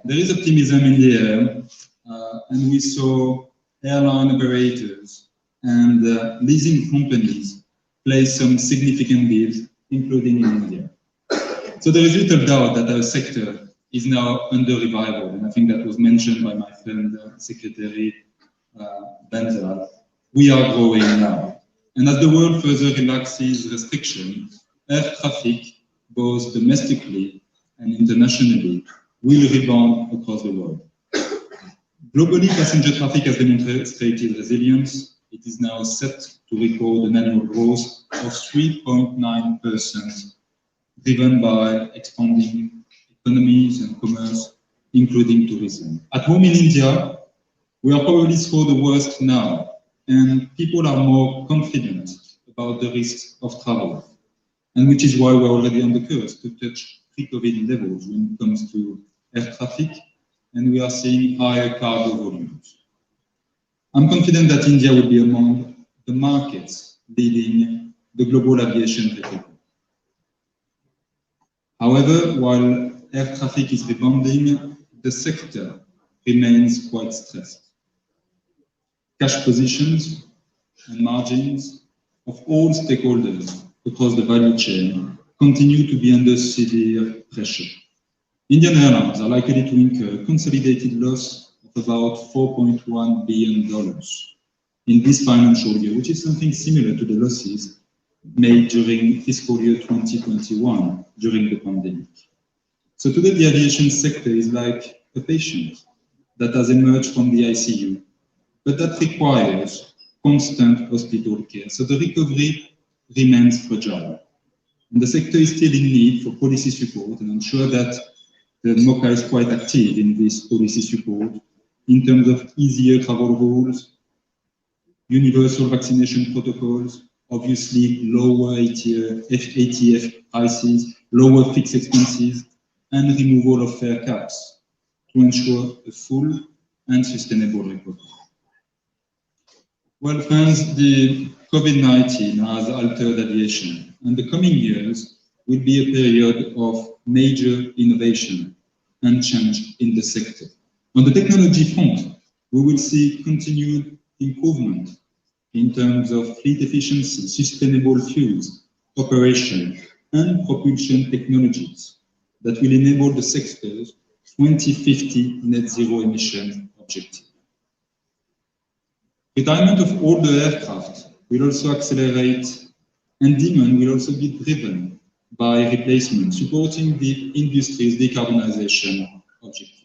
there is optimism in the air, and we saw airline operators and leasing companies place some significant deals, including in India. So there is little doubt that our sector is now under revival, and I think that was mentioned by my friend Secretary Bansal. We are growing now. And as the world further relaxes restrictions, air traffic, both domestically and internationally, will rebound across the world. Globally, passenger traffic has demonstrated resilience. It is now set to record an annual growth of 3.9%, driven by expanding economies and commerce, including tourism. At home in India, we are probably through the worst now, and people are more confident about the risks of travel, and which is why we're already on the course to touch pre-COVID levels when it comes to air traffic and we are seeing higher cargo volumes. I'm confident that India will be among the markets leading the global aviation recovery. However, while air traffic is rebounding, the sector remains quite stressed. Cash positions and margins of all stakeholders across the value chain continue to be under severe pressure. Indian airlines are likely to incur consolidated loss of about $4.1 billion in this financial year, which is something similar to the losses made during fiscal year 2021 during the pandemic. So today the aviation sector is like a patient that has emerged from the ICU, but that requires constant hospital care. So the recovery remains fragile. And the sector is still in need for policy support, and I'm sure that the MOCA is quite active in this policy support in terms of easier travel rules, universal vaccination protocols, obviously lower ATF prices, lower fixed expenses, and removal of fare caps to ensure a full and sustainable recovery. Well, friends, the COVID-19 has altered aviation, and the coming years will be a period of major innovation and change in the sector. On the technology front, we will see continued improvement in terms of fleet efficiency, sustainable fuels, operation, and propulsion technologies that will enable the sector's 2050 net zero emission objective. Retirement of older aircraft will also accelerate, and demand will also be driven by replacement, supporting the industry's decarbonization objectives.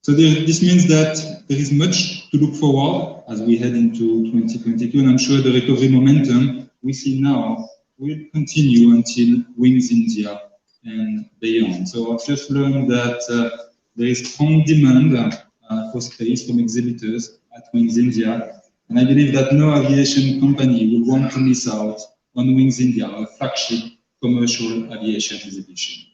So this means that there is much to look forward as we head into 2022, and I'm sure the recovery momentum we see now will continue until Wings India and beyond. So I've just learned that there is strong demand for space from exhibitors at Wings India, and I believe that no aviation company will want to miss out on Wings India, a flagship commercial aviation exhibition.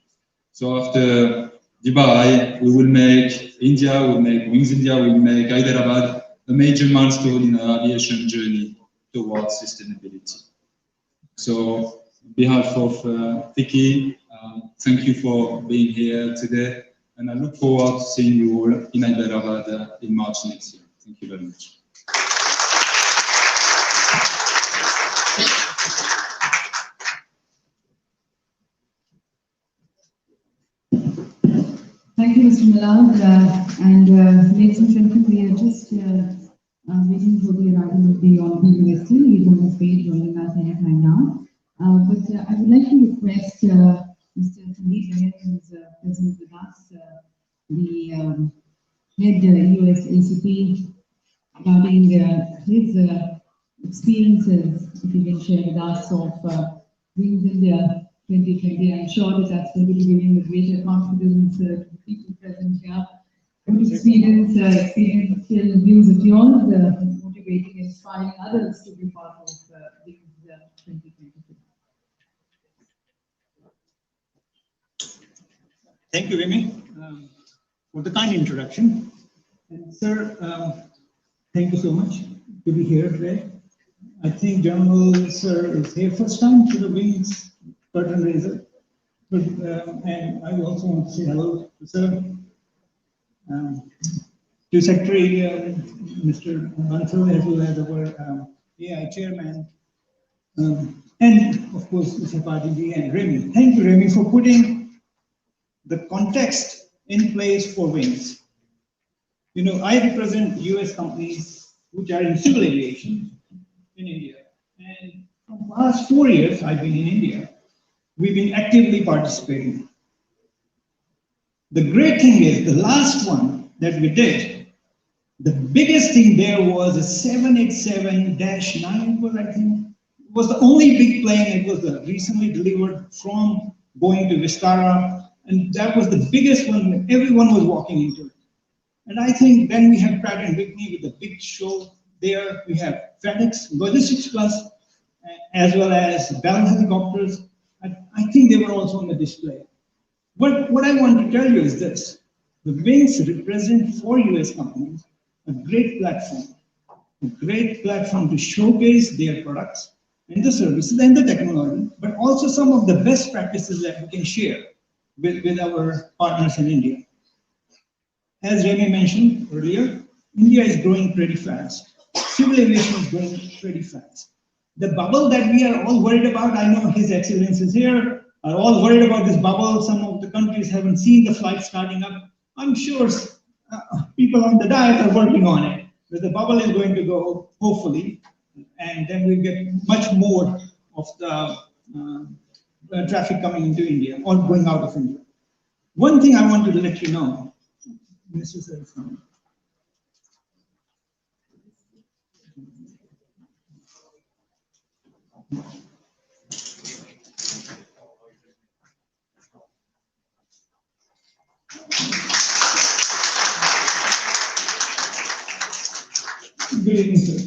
So after Dubai, we will make India, we'll make Wings India, we'll make Hyderabad a major milestone in our aviation journey towards sustainability. So on behalf of FICCI, thank you for being here today, and I look forward to seeing you all in Hyderabad in March next year. Thank you very much. Thank you, Mr. Maillard. Ladies and gentlemen, we are just waiting for the arrival of the Honorable Minister. He's on the stage joining us anytime now. But I would like to request Mr. Sanjeev, who's present with us, the head US ACP, regarding his experiences, if he can share with us, of Wings India 2020. I'm sure that that's going to be giving a greater confidence to the people present here. Good experience, experiential views of yours, motivating and inspiring others to be part of Wings 2022. Thank you, Remi, for the kind introduction. And sir, thank you so much to be here today. I think General Sir is here first time to the Wings curtain raiser. But, and I also want to say hello to Sir, to Secretary Mr. Bansal, as well as our AI Chairman, and of course Mr. Padhee and Remi. Thank you, Remi, for putting the context in place for Wings. You know, I represent US companies which are in civil aviation in India, and for the last 4 years I've been in India. We've been actively participating. The great thing is, the last one that we did, the biggest thing there was a 787-9 was, I think, was the only big plane. It was recently delivered from Boeing to Vistara, and that was the biggest one. Everyone was walking into it. And I think then we have Pratt & Whitney with the big show there. We have FedEx, Logistics Plus, as well as Bell Helicopters. I think they were also on the display. But what I want to tell you is this. The wings represent for US companies a great platform to showcase their products and the services and the technology, but also some of the best practices that we can share with our partners in India. As Remi mentioned earlier, India is growing pretty fast. Civil aviation is growing pretty fast. The bubble that we are all worried about, I know His Excellency is here, are all worried about this bubble. Some of the countries haven't seen the flight starting up. I'm sure people on the diet are working on it, but the bubble is going to go, hopefully, and then we'll get much more of the traffic coming into India or going out of India. One thing I want to let you know, Mr. Saraswamy. Good evening, sir.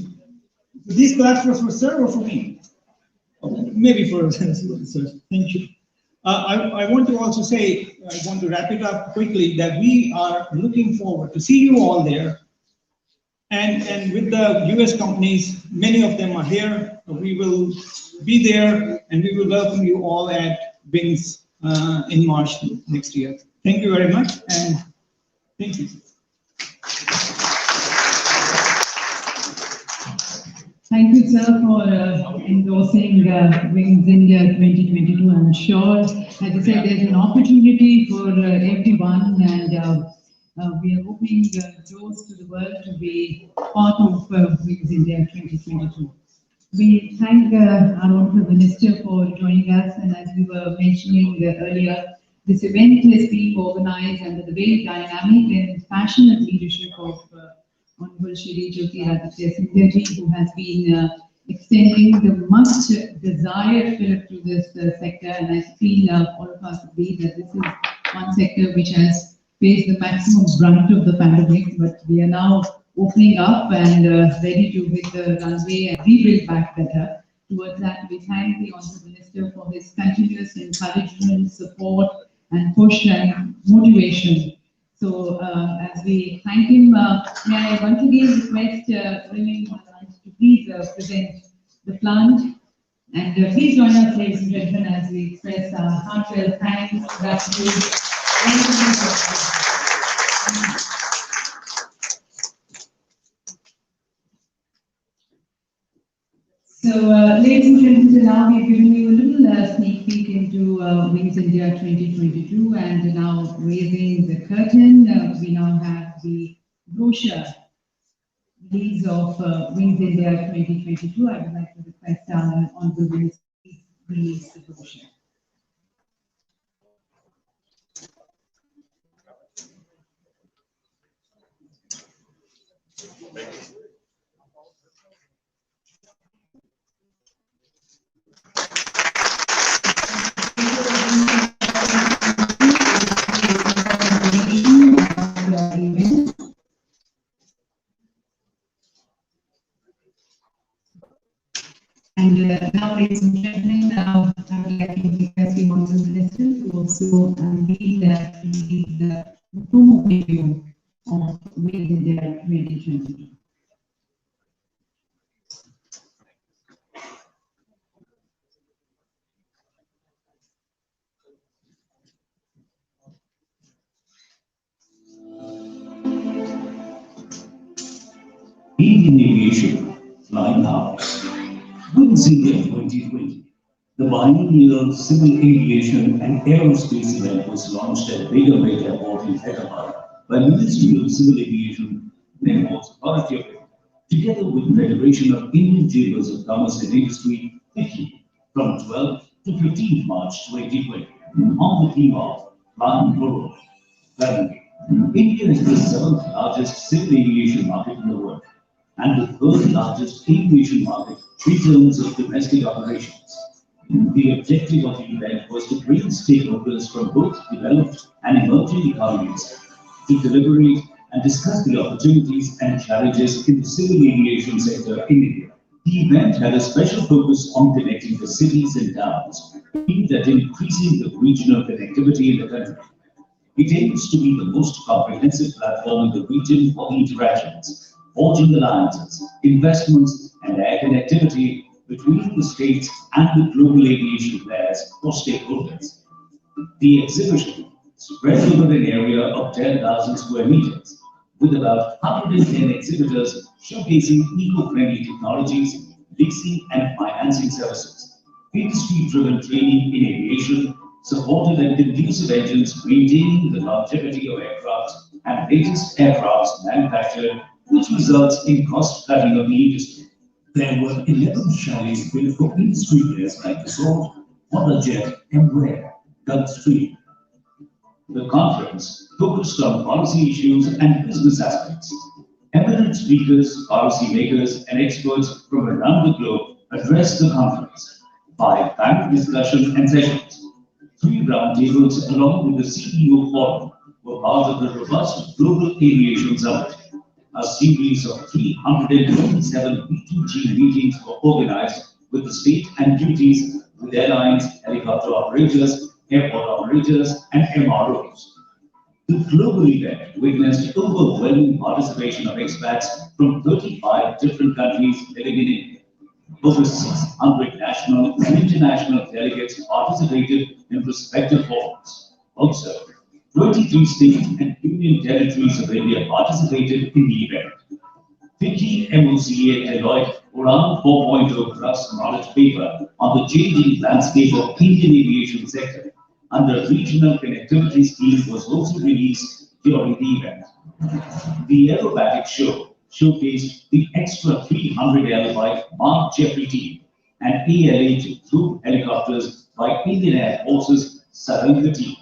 These claps were for sir or for me? Okay, maybe for sir. Thank you. I want to also say, I want to wrap it up quickly, that we are looking forward to see you all there. And with the US companies, many of them are here. We will be there and we will welcome you all at Wings in March next year. Thank you very much, and thank you. Thank you, sir, for endorsing Wings India 2022. I'm sure, as I said, there's an opportunity for everyone, and we are opening doors to the world to be part of Wings India 2022. We thank our Honourable Minister for joining us, and as we were mentioning earlier, this event is being organised under the very dynamic and passionate leadership of Honourable Shri Jyotiraditya Scindia, who has been extending the much desired fillip to this sector, and I feel all of us agree that this is one sector which has faced the maximum brunt of the pandemic, but we are now opening up and ready to hit the runway and rebuild back better. Towards that, we thank the Honourable Minister for his continuous encouragement, support and push and motivation. So as we thank him, may I once again request Remi to please present the plant. And please join us, ladies and gentlemen, as we express our heartfelt thanks, gratitude. So, ladies and gentlemen, now we've given you a little sneak peek into Wings India 2022, and now raising the curtain, we now have the brochure release of Wings India 2022. I would like to request our Honourable Minister to release the brochure. And now, ladies and gentlemen, I would like to request the Honourable Minister to also lead the promo video of Wings India 2022. Indian Aviation, flying house. Wings India 2020. The biennial civil aviation and aerospace event was launched at Bega Airport in Hyderabad by Ministry of Civil Aviation and Airports Authority of India, together with Federation of Indian Chambers of Commerce and Industry, FICCI, from 12th to 15th March 2020, on the theme of Flying Forward. India is the 7th largest civil aviation market in the world, and the 3rd largest aviation market in terms of domestic operations. The objective of the event was to bring stakeholders from both developed and emerging economies to deliberate and discuss the opportunities and challenges in the civil aviation sector in India. The event had a special focus on connecting the cities and towns, aimed at increasing the regional connectivity in the country. it aims to be the most comprehensive platform in the region for interactions, forging alliances, investments, and air connectivity between the states and the global aviation players or stakeholders. The exhibition spread over an area of 10,000 square meters, with about 110 exhibitors showcasing eco-friendly technologies, leasing and financing services, industry-driven training in aviation, supported and conducive engines maintaining the longevity of aircraft and latest aircrafts manufactured, which results in cost cutting of the industry. There were 11 chalets built for industry players like Dassault, WonderJet, Embraer, Gulfstream. The conference focused on policy issues and business aspects. Eminent speakers, policymakers, and experts from around the globe addressed the conference. 5 panel discussions and sessions, 3 roundtables along with the CEO forum were part of the robust Global Aviation Summit. A series of 327 B2G meetings were organized with the state and duties with airlines, helicopter operators, airport operators, and MROs. The global event witnessed overwhelming participation of expats from 35 different countries living in India. Over 600 national and international delegates participated in respective forums. Also, 23 states and union territories of India participated in the event. FICCI, MOCA, and Deloitte Uran 4.0 Plus knowledge paper on the changing landscape of Indian aviation sector under regional connectivity scheme was also released during the event. The aerobatic show showcased the extra 300L by Mark Jeffrey team and ALH troop helicopters by Indian Air Force's Southern team.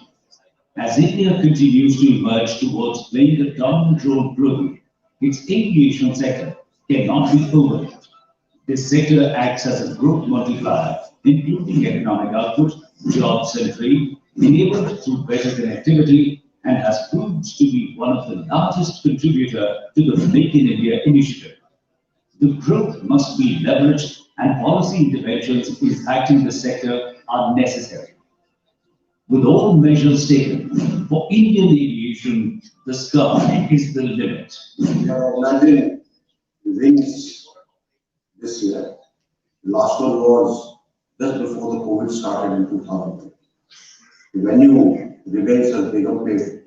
As India continues to emerge towards playing a dominant role globally, its aviation sector cannot be overlooked. This sector acts as a growth multiplier, including economic output, jobs and trade, enabled through better connectivity, and has proved to be one of the largest contributor to the Make in India initiative. The growth must be leveraged and policy interventions impacting the sector are necessary. With all measures taken, for Indian aviation, the sky is the limit. We are organizing wings this year. The last one was just before the COVID started in 2000. The venue remains at Begumpet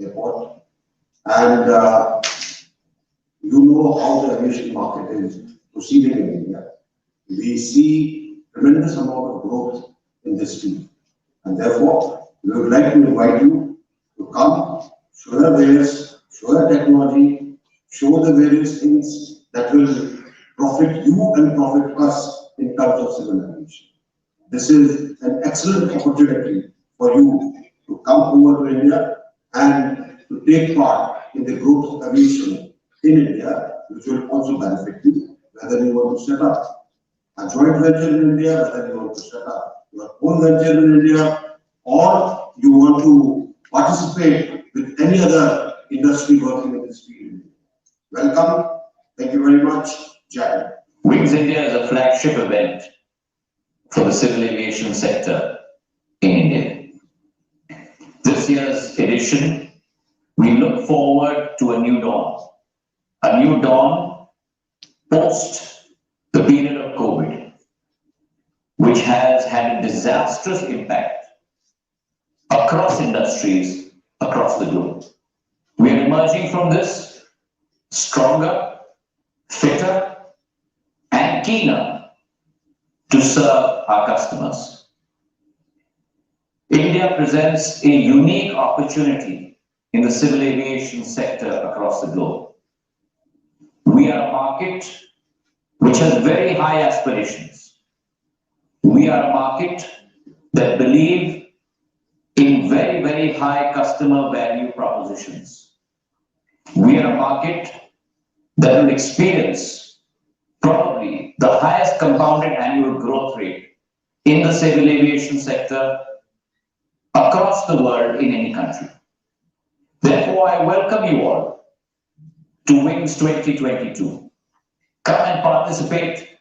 Airport. And you know how the aviation market is proceeding in India. We see tremendous amount of growth in this field. And therefore, we would like to invite you to come, show your wares, show your technology, show the various things that will profit you and profit us in terms of civil aviation. This is an excellent opportunity for you to come over to India and to take part in the growth of aviation in India, which will also benefit you, whether you want to set up a joint venture in India, whether you want to set up your own venture in India, or you want to participate with any other industry working in this field. Welcome. Thank you very much. Jai. Wings India is a flagship event for the civil aviation sector in India. This year's edition, we look forward to a new dawn post the period of COVID, which has had a disastrous impact across industries across the globe. We are emerging from this stronger, fitter, and keener to serve our customers. India presents a unique opportunity in the civil aviation sector across the globe. We are a market which has very high aspirations. We are a market that believes in very, very high customer value propositions. We are a market that will experience probably the highest compounded annual growth rate in the civil aviation sector across the world in any country. Therefore, I welcome you all to Wings 2022. Come and participate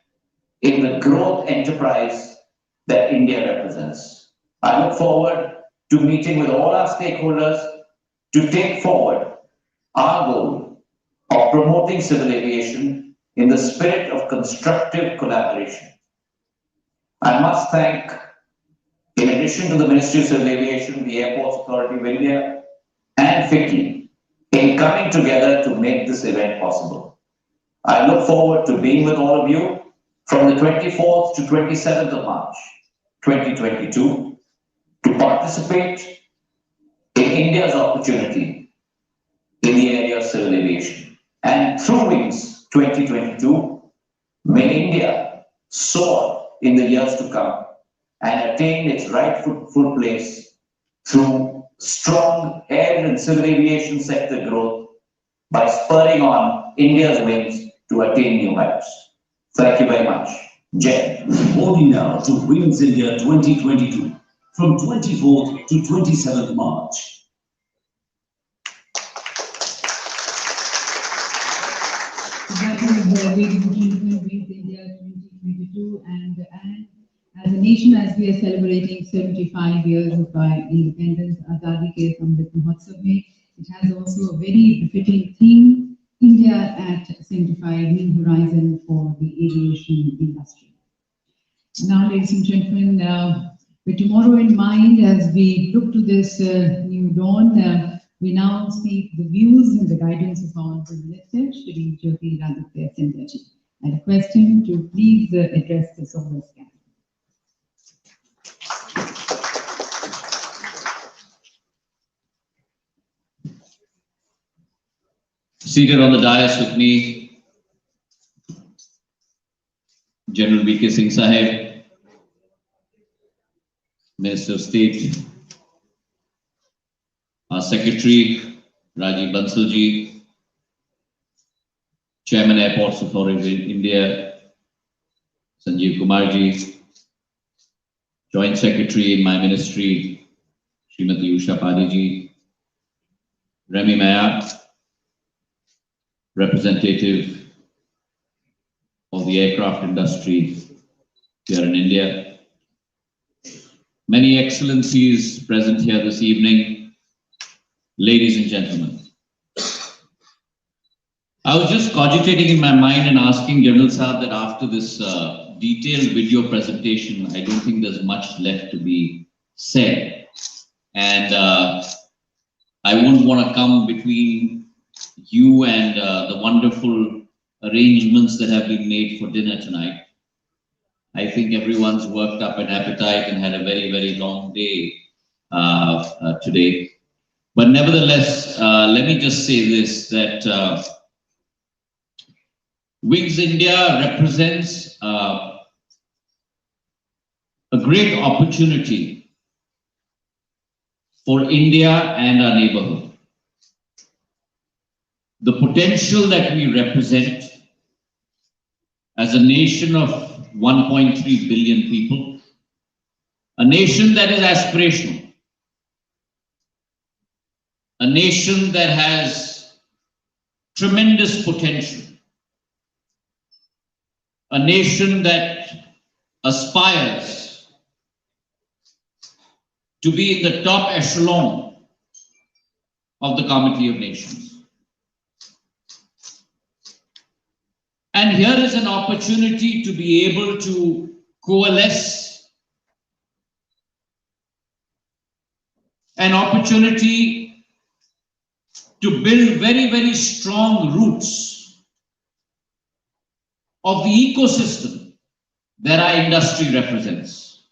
in the growth enterprise that India represents. I look forward to meeting with all our stakeholders to take forward our goal of promoting civil aviation in the spirit of constructive collaboration. I must thank, in addition to the Ministry of Civil Aviation, the Airports Authority of India, and FICCI, in coming together to make this event possible. I look forward to being with all of you from the 24th to 27th of March, 2022, to participate in India's opportunity in the area of civil aviation. And through Wings 2022, may India soar in the years to come and attain its rightful place through strong air and civil aviation sector growth by spurring on India's wings to attain new heights. Thank you very much. Jai. Moving now to Wings India 2022 from 24th to 27th March. Ladies and gentlemen, Wings India 2022, and as a nation, as we are celebrating 75 years of our independence, Azadi Ke Amrit Mahotsav mein, it has also a very befitting theme, India at 75, New Horizon for the aviation industry. Now, ladies and gentlemen, with tomorrow in mind, as we look to this new dawn, we now seek the views and the guidance of our Honorable Minister, Shri Jyotiraditya Scindia ji. I request him to please address the solar scan. Seated on the dais with me, General V.K. Singh Sahib, Minister of State, our Secretary, Rajiv Bansal ji, Chairman Airports Authority of India, Sanjeev Kumar ji, Joint Secretary in my ministry, Srimati Usha Padhee ji, Remi Maillard, representative of the aircraft industry here in India, many excellencies present here this evening, ladies and gentlemen. I was just cogitating in my mind and asking General Saab that after this detailed video presentation, I don't think there's much left to be said. And I wouldn't want to come between you and the wonderful arrangements that have been made for dinner tonight. I think everyone's worked up an appetite and had a very, very long day today. But nevertheless, let me just say this, that Wings India represents a great opportunity for India and our neighborhood. The potential that we represent as a nation of 1.3 billion people, a nation that is aspirational, a nation that has tremendous potential, a nation that aspires to be in the top echelon of the Committee of Nations. And here is an opportunity to be able to coalesce, an opportunity to build very, very strong roots of the ecosystem that our industry represents.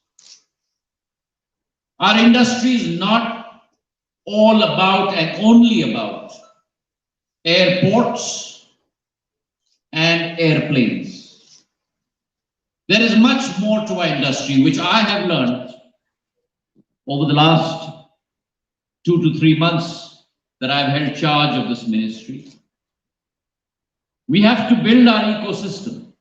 Our industry is not all about and only about airports and airplanes. There is much more to our industry, which I have learned over the last 2 to 3 months that I've held charge of this ministry. We have to build our ecosystem.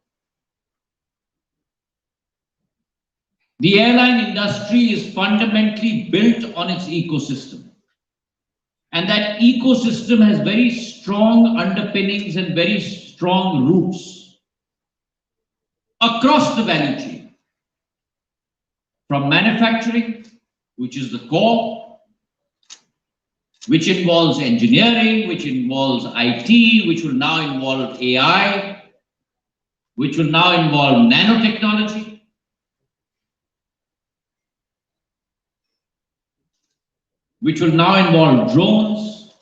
The airline industry is fundamentally built on its ecosystem. And that ecosystem has very strong underpinnings and very strong roots across the value chain. From manufacturing, which is the core, which involves engineering, which involves IT, which will now involve AI, which will now involve nanotechnology. Which will now involve drones.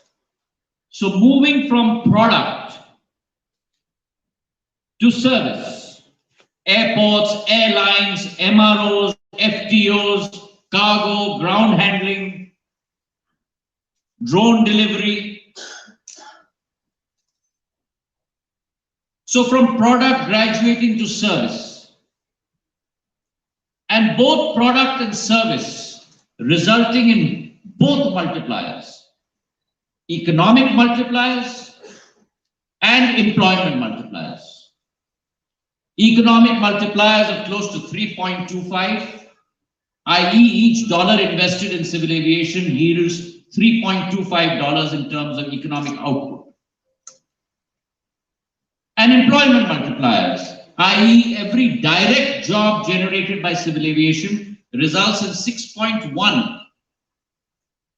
So moving from product to service, airports, airlines, MROs, FTOs, cargo, ground handling, drone delivery. So from product graduating to service, and both product and service resulting in both multipliers, economic multipliers and employment multipliers. Economic multipliers of close to 3.25, i.e. each dollar invested in civil aviation yields $3.25 in terms of economic output. And employment multipliers, i.e. every direct job generated by civil aviation results in 6.1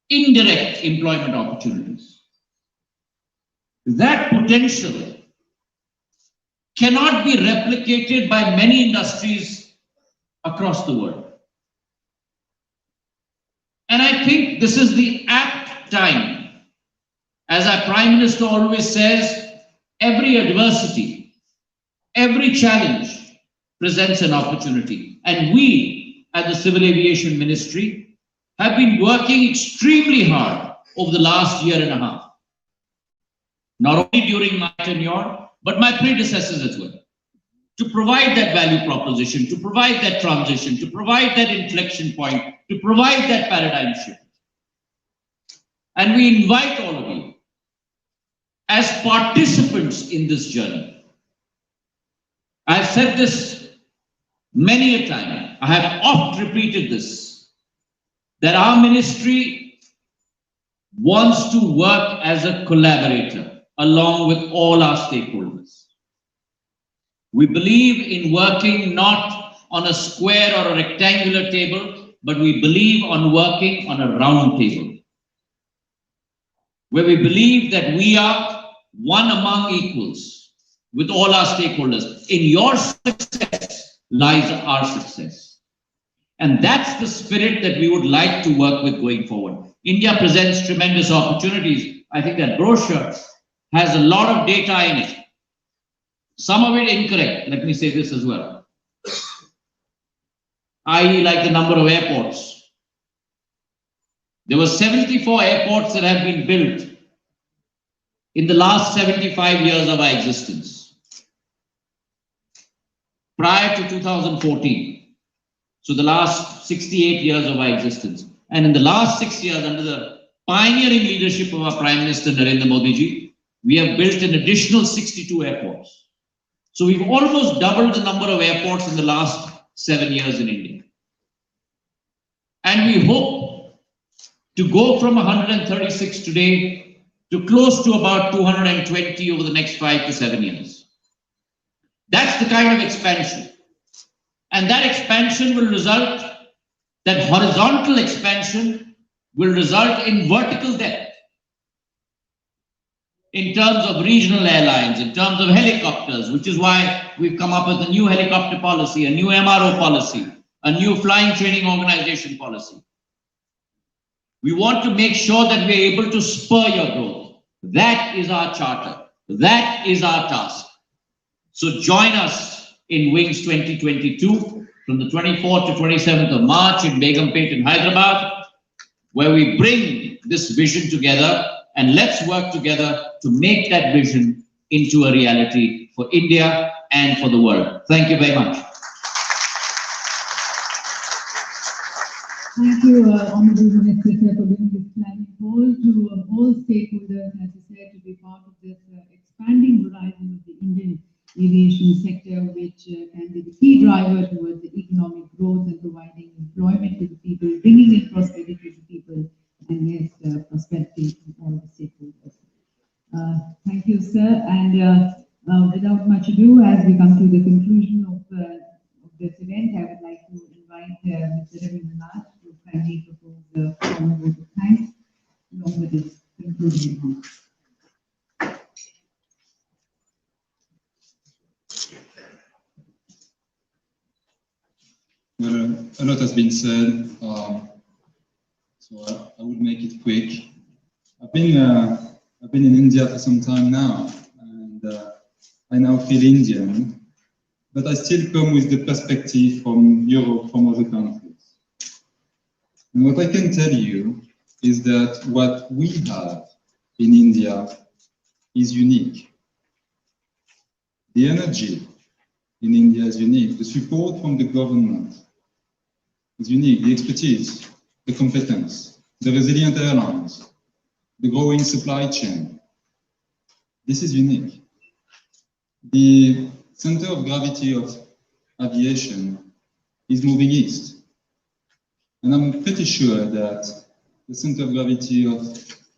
indirect employment opportunities. That potential cannot be replicated by many industries across the world. And I think this is the apt time. As our Prime Minister always says, every adversity, every challenge presents an opportunity. And we at the Civil Aviation Ministry have been working extremely hard over the last year and a half. Not only during my tenure, but my predecessors as well, to provide that value proposition, to provide that transition, to provide that inflection point, to provide that paradigm shift. And we invite all of you as participants in this journey. I've said this many a time. I have oft repeated this, that our ministry wants to work as a collaborator along with all our stakeholders. We believe in working not on a square or a rectangular table, but we believe on working on a round table, where we believe that we are one among equals with all our stakeholders. In your success lies our success. And that's the spirit that we would like to work with going forward. India presents tremendous opportunities. I think that brochure has a lot of data in it. Some of it incorrect. Let me say this as well. I.e. like the number of airports. There were 74 airports that have been built in the last 75 years of our existence. Prior to 2014. So the last 68 years of our existence. And in the last 6 years, under the pioneering leadership of our Prime Minister Narendra Modi ji, we have built an additional 62 airports. So we've almost doubled the number of airports in the last 7 years in India. And we hope to go from 136 today to close to about 220 over the next 5 to 7 years. That's the kind of expansion. And that expansion will result, that horizontal expansion will result in vertical depth in terms of regional airlines, in terms of helicopters, which is why we've come up with a new helicopter policy, a new MRO policy, a new flying training organization policy. We want to make sure that we're able to spur your growth. That is our charter. That is our task. So join us in Wings 2022 from the 24th to 27th of March in Begumpet in Hyderabad, where we bring this vision together, and let's work together to make that vision into a reality for India and for the world. Thank you very much. Thank you, Honorable Minister, for giving this planning call to all stakeholders, as you said, to be part of this expanding horizon of the Indian aviation sector, which can be the key driver towards the economic growth and providing employment to the people, bringing in prosperity to people, and yes, prosperity to all the stakeholders. Thank you, sir. And without much ado, as we come to the conclusion of this event, I would like to invite Mr. Remi to kindly propose the formal vote of thanks. on with its concluding remarks. Well, a lot has been said, so I will make it quick. I've been in India for some time now, and I now feel Indian, but I still come with the perspective from Europe, from other countries. And what I can tell you is that what we have in India is unique. The energy in India is unique. The support from the government is unique. The expertise, the competence, the resilient airlines, the growing supply chain. This is unique. The center of gravity of aviation is moving east. And I'm pretty sure that the center of gravity of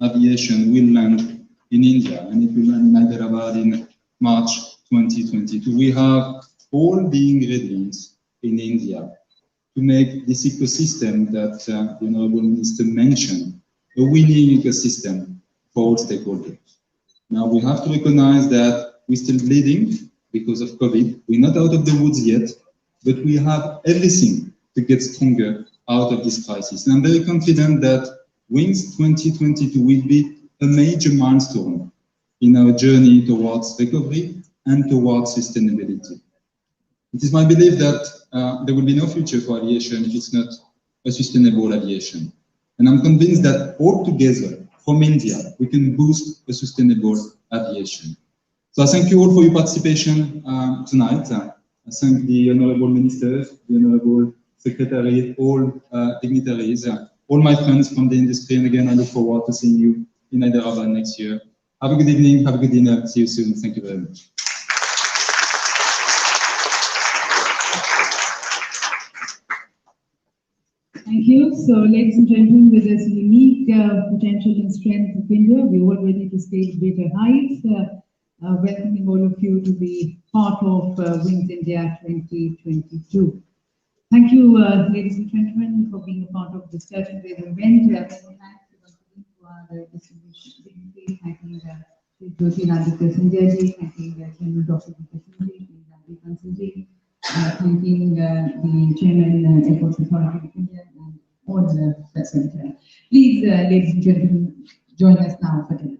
aviation will land in India, and it will land in Hyderabad in March 2022. We have all the ingredients in India to make this ecosystem that the Honorable Minister mentioned a winning ecosystem for all stakeholders. Now we have to recognize that we're still bleeding because of COVID. We're not out of the woods yet, but we have everything to get stronger out of this crisis. And I'm very confident that Wings 2022 will be a major milestone in our journey towards recovery and towards sustainability. It is my belief that there will be no future for aviation if it's not a sustainable aviation. And I'm convinced that all together, from India, we can boost a sustainable aviation. So I thank you all for your participation tonight. I thank the Honorable Ministers, the Honorable Secretary, all dignitaries, all my friends from the industry, and again, I look forward to seeing you in Hyderabad next year. Have a good evening, have a good dinner, see you soon. Thank you very much. Thank you. So, ladies and gentlemen, with this unique potential and strength of India, we're all ready to scale greater heights. Welcoming all of you to be part of Wings India 2022. Thank you, ladies and gentlemen, for being a part of this curtain-raising event. Many thanks to our distinguished dignitaries, thanking Jyotiraditya Scindia, thanking General Dr. Sanjeev, thanking the Chairman, Airports Authority of India, and all the present. Please, ladies and gentlemen, join us now for dinner.